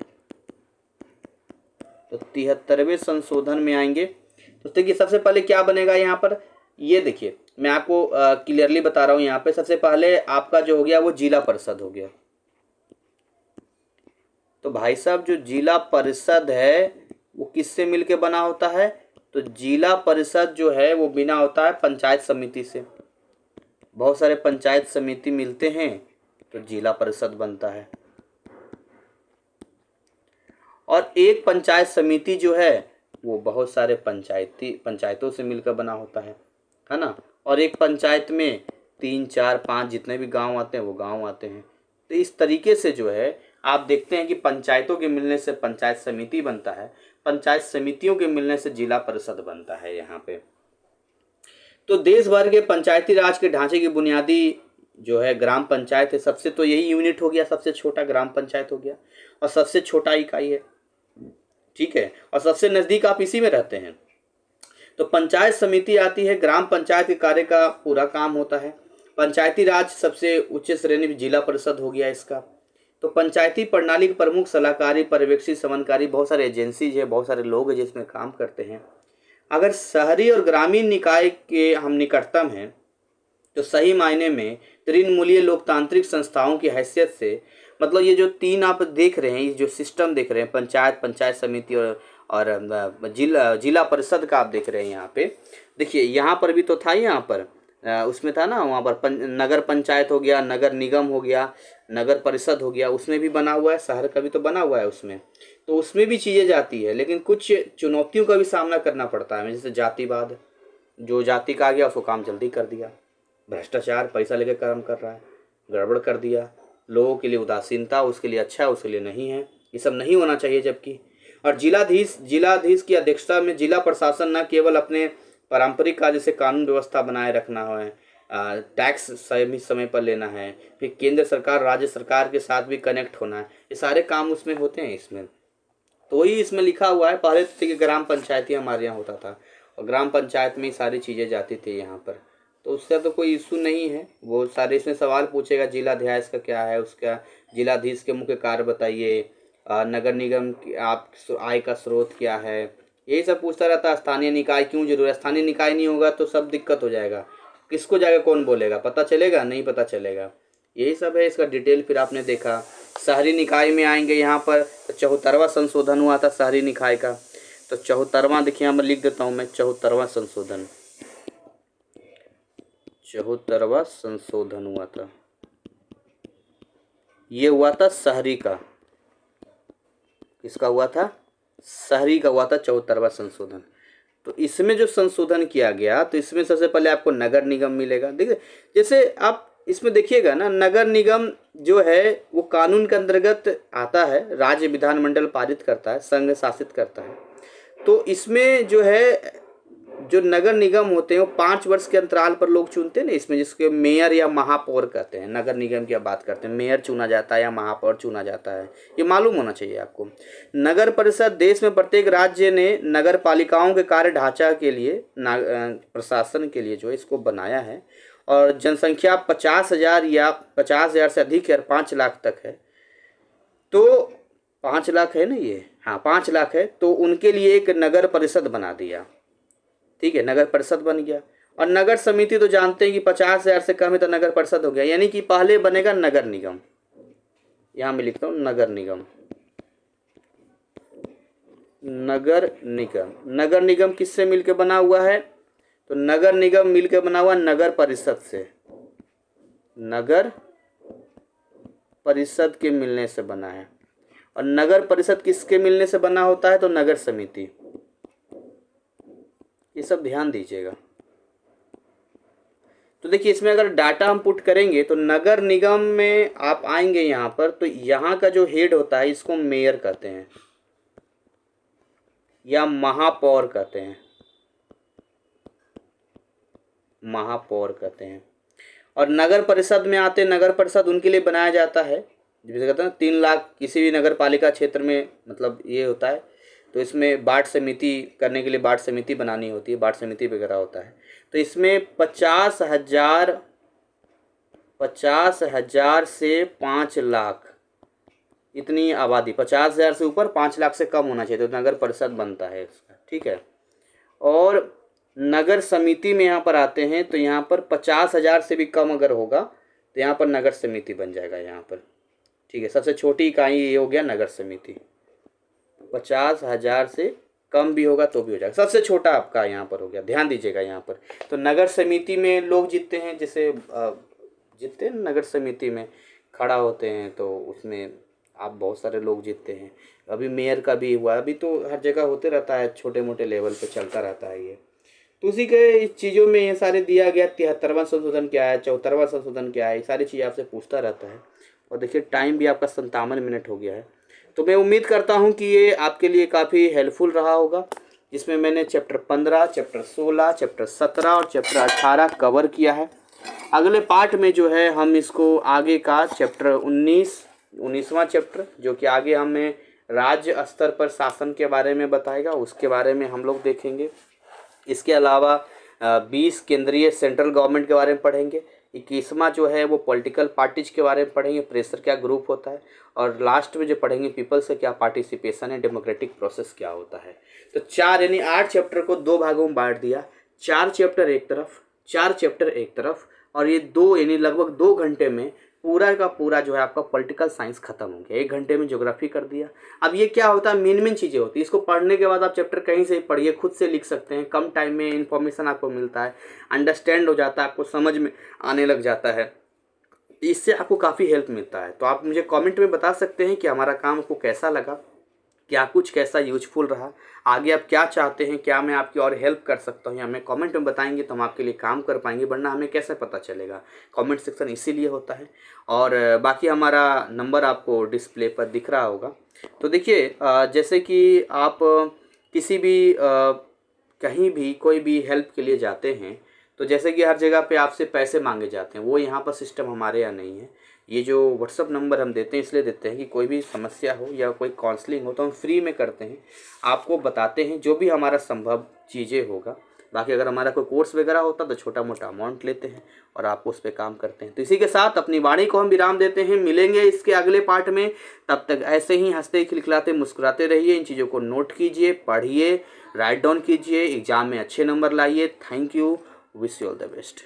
[SPEAKER 1] तो 73वें संशोधन में आएंगे तो देखिए सबसे पहले क्या बनेगा यहाँ पर, ये देखिए मैं आपको क्लियरली बता रहा हूँ यहाँ पे। सबसे पहले आपका जो हो गया वो जिला परिषद हो गया। तो भाई साहब जो जिला परिषद है वो किससे मिलके बना होता है? तो जिला परिषद जो है वो बिना होता है पंचायत समिति से। बहुत सारे पंचायत समिति मिलते हैं तो जिला परिषद बनता है। और एक पंचायत समिति जो है वो बहुत सारे पंचायतों से मिलकर बना होता है ना। और एक पंचायत में 3, 4, 5 जितने भी गांव आते हैं वो गांव आते हैं। तो इस तरीके से जो है आप देखते हैं कि पंचायतों के मिलने से पंचायत समिति बनता है, पंचायत समितियों के मिलने से जिला परिषद बनता है यहाँ पे। तो देश भर के पंचायती राज के ढांचे की बुनियादी जो है ग्राम पंचायत है। सबसे तो यही यूनिट हो गया, सबसे छोटा ग्राम पंचायत हो गया और सबसे छोटा इकाई है, ठीक है, और सबसे नज़दीक आप इसी में रहते हैं। तो पंचायत समिति आती है, ग्राम पंचायत के कार्य का पूरा काम होता है। पंचायती राज सबसे उच्च श्रेणी में जिला परिषद हो गया इसका। तो पंचायती प्रणाली के प्रमुख सलाहकारी, पर्यवेक्षी, समन्वयकारी, बहुत सारे एजेंसीज है, बहुत सारे लोग हैं जिसमें काम करते हैं। अगर शहरी और ग्रामीण निकाय के हम निकटतम हैं तो सही मायने में तृणमूलीय लोकतांत्रिक संस्थाओं की हैसियत से, मतलब ये जो 3 आप देख रहे हैं, ये जो सिस्टम देख रहे हैं पंचायत, पंचायत समिति और जिला परिषद का आप देख रहे हैं यहाँ पे। देखिए यहाँ पर भी तो था, यहाँ पर उसमें था ना, वहाँ पर नगर पंचायत हो गया, नगर निगम हो गया, नगर परिषद हो गया, उसमें भी बना हुआ है, शहर का भी तो बना हुआ है उसमें। तो उसमें भी चीज़ें जाती है, लेकिन कुछ चुनौतियों का भी सामना करना पड़ता है। जैसे जातिवाद, जो जाति का आ गया उसको काम जल्दी कर दिया, भ्रष्टाचार, पैसा लेकर काम कर रहा है, गड़बड़ कर दिया, लोगों के लिए उदासीनता, उसके लिए अच्छा है उसके लिए नहीं है, ये सब नहीं होना चाहिए। जबकि और जिलाधीश की अध्यक्षता में जिला प्रशासन न केवल अपने पारंपरिक कार्य से कानून व्यवस्था बनाए रखना है, टैक्स समय पर लेना है, फिर केंद्र सरकार राज्य सरकार के साथ भी कनेक्ट होना है, ये सारे काम उसमें होते हैं इसमें। तो वही इसमें लिखा हुआ है। पहले तो कि ग्राम पंचायती हमारे यहाँ होता था और ग्राम पंचायत में ही सारी चीज़ें जाती थी यहाँ पर, तो उसका तो कोई इशू नहीं है। वो सारे इसमें सवाल पूछेगा, जिलाध्यक्ष का क्या है, उसका जिलाधीश के मुख्य कार्य बताइए, नगर निगम की आप आय का स्रोत क्या है, यही सब पूछता रहता है। स्थानीय निकाय क्यों जरूरी है? स्थानीय निकाय नहीं होगा तो सब दिक्कत हो जाएगा। किसको जाकर कौन बोलेगा, पता चलेगा? नहीं पता चलेगा। यही सब है इसका डिटेल। फिर आपने देखा शहरी निकाय में आएंगे यहाँ पर, तो 74वां संशोधन हुआ था शहरी निकाय का। तो 74वां देखिए यहाँ पर लिख देता हूँ मैं, 74वां संशोधन, 74वां संशोधन हुआ था। ये हुआ था शहरी का, किसका हुआ था? शहरी का हुआ था 74वां संशोधन। तो इसमें जो संशोधन किया गया, तो इसमें सबसे पहले आपको नगर निगम मिलेगा। देखिए जैसे आप इसमें देखिएगा ना, नगर निगम जो है वो कानून के अंतर्गत आता है, राज्य विधानमंडल पारित करता है, संघ शासित करता है। तो इसमें जो है जो नगर निगम होते हैं वो 5 वर्ष के अंतराल पर लोग चुनते हैं ना, इसमें जिसके मेयर या महापौर कहते हैं। नगर निगम की आप बात करते हैं, मेयर चुना जाता है या महापौर चुना जाता है, ये मालूम होना चाहिए आपको। नगर परिषद देश में प्रत्येक राज्य ने नगर पालिकाओं के कार्य ढांचा के लिए प्रशासन के लिए जो है इसको बनाया है। और जनसंख्या 50,000 या 50,000 से अधिक या 5 लाख तक है, तो 5 लाख है ना ये, हाँ 5 लाख है, तो उनके लिए एक नगर परिषद बना दिया। ठीक है, नगर परिषद बन गया। और नगर समिति तो जानते हैं कि 50,000 से कम है तो नगर परिषद हो गया, यानी कि पहले बनेगा नगर निगम। यहां मैं लिखता हूं नगर निगम, नगर निगम। नगर निगम किससे मिलकर बना हुआ है? तो नगर निगम मिलकर बना हुआ नगर परिषद से, नगर परिषद के मिलने से बना है। और नगर परिषद किसके मिलने से बना होता है? तो नगर समिति। ये सब ध्यान दीजिएगा। तो देखिए इसमें अगर डाटा हम पुट करेंगे तो नगर निगम में आप आएंगे यहाँ पर, तो यहाँ का जो हेड होता है इसको मेयर कहते हैं या महापौर कहते हैं, महापौर कहते हैं। और नगर परिषद में आते, नगर परिषद उनके लिए बनाया जाता है जैसे कहते हैं 3 लाख किसी भी नगर पालिका क्षेत्र में, मतलब ये होता है। तो इसमें वार्ड समिति करने के लिए वार्ड समिति बनानी होती है, वार्ड समिति वगैरह होता है। तो इसमें 50,000 से 5 लाख इतनी आबादी, 50,000 से ऊपर 5 लाख से कम होना चाहिए तो नगर परिषद बनता है इसका। ठीक है। और नगर समिति में यहाँ पर आते हैं तो यहाँ पर 50,000 से भी कम अगर होगा तो यहाँ पर नगर समिति बन जाएगा यहाँ पर। ठीक है, सबसे छोटी इकाई ये हो गया नगर समिति। 50,000 से कम भी होगा तो भी हो जाएगा, सबसे छोटा आपका यहाँ पर हो गया। ध्यान दीजिएगा यहाँ पर। तो नगर समिति में लोग जीतते हैं, जैसे जीतते हैं नगर समिति में खड़ा होते हैं तो उसमें आप बहुत सारे लोग जीतते हैं। अभी मेयर का भी हुआ, अभी तो हर जगह होते रहता है, छोटे मोटे लेवल पे चलता रहता है ये। तो उसी के चीज़ों में ये सारे दिया गया। 73वां संशोधन क्या है, 74वां संशोधन क्या है, ये सारी चीज़ें आपसे पूछता रहता है। और देखिए टाइम भी आपका 57 मिनट हो गया है। तो मैं उम्मीद करता हूँ कि ये आपके लिए काफ़ी हेल्पफुल रहा होगा, जिसमें मैंने चैप्टर 15, चैप्टर 16, चैप्टर 17 और चैप्टर 18 कवर किया है। अगले पार्ट में जो है हम इसको आगे का चैप्टर 19वां चैप्टर, जो कि आगे हमें राज्य स्तर पर शासन के बारे में बताएगा, उसके बारे में हम लोग देखेंगे। इसके अलावा 20 केंद्रीय सेंट्रल गवर्नमेंट के बारे में पढ़ेंगे। 21वां जो है वो पॉलिटिकल पार्टीज के बारे में पढ़ेंगे, प्रेशर क्या ग्रुप होता है। और लास्ट में जो पढ़ेंगे पीपल्स का क्या पार्टिसिपेशन है, डेमोक्रेटिक प्रोसेस क्या होता है। तो 4 यानी 8 चैप्टर को 2 भागों में बांट दिया। 4 चैप्टर एक तरफ, 4 चैप्टर एक तरफ, और ये 2 यानी लगभग 2 घंटे में पूरा का पूरा जो है आपका पॉलिटिकल साइंस खत्म हो गया। 1 घंटे में ज्योग्राफी कर दिया। अब ये क्या होता है, मेन चीज़ें होती है। इसको पढ़ने के बाद आप चैप्टर कहीं से पढ़िए, खुद से लिख सकते हैं, कम टाइम में इन्फॉर्मेशन आपको मिलता है, अंडरस्टैंड हो जाता है, आपको समझ में आने लग जाता है, इससे आपको काफ़ी हेल्प मिलता है। तो आप मुझे कमेंट में बता सकते हैं कि हमारा काम आपको कैसा लगा, क्या कुछ कैसा यूजफुल रहा, आगे आप क्या चाहते हैं, क्या मैं आपकी और हेल्प कर सकता हूँ, या हमें कमेंट में बताएंगे तो हम आपके लिए काम कर पाएंगे, वरना हमें कैसे पता चलेगा। कमेंट सेक्शन इसीलिए होता है। और बाकी हमारा नंबर आपको डिस्प्ले पर दिख रहा होगा। तो देखिए जैसे कि आप किसी भी कहीं भी कोई भी हेल्प के लिए जाते हैं तो जैसे कि हर जगह पे आपसे पैसे मांगे जाते हैं, वो यहाँ पर सिस्टम हमारे यहाँ नहीं है। ये जो व्हाट्सअप नंबर हम देते हैं इसलिए देते हैं कि कोई भी समस्या हो या कोई काउंसलिंग हो तो हम फ्री में करते हैं, आपको बताते हैं जो भी हमारा संभव चीज़ें होगा। बाकी अगर हमारा कोई कोर्स वगैरह होता तो छोटा मोटा अमाउंट लेते हैं और आपको उस पर काम करते हैं। तो इसी के साथ अपनी वाणी को हम विराम देते हैं। मिलेंगे इसके अगले पार्ट में, तब तक ऐसे ही हंसते खिलखिलाते मुस्कुराते रहिए। इन चीज़ों को नोट कीजिए, पढ़िए, राइट डाउन कीजिए, एग्जाम में अच्छे नंबर लाइए। Thank you, wish you all the best.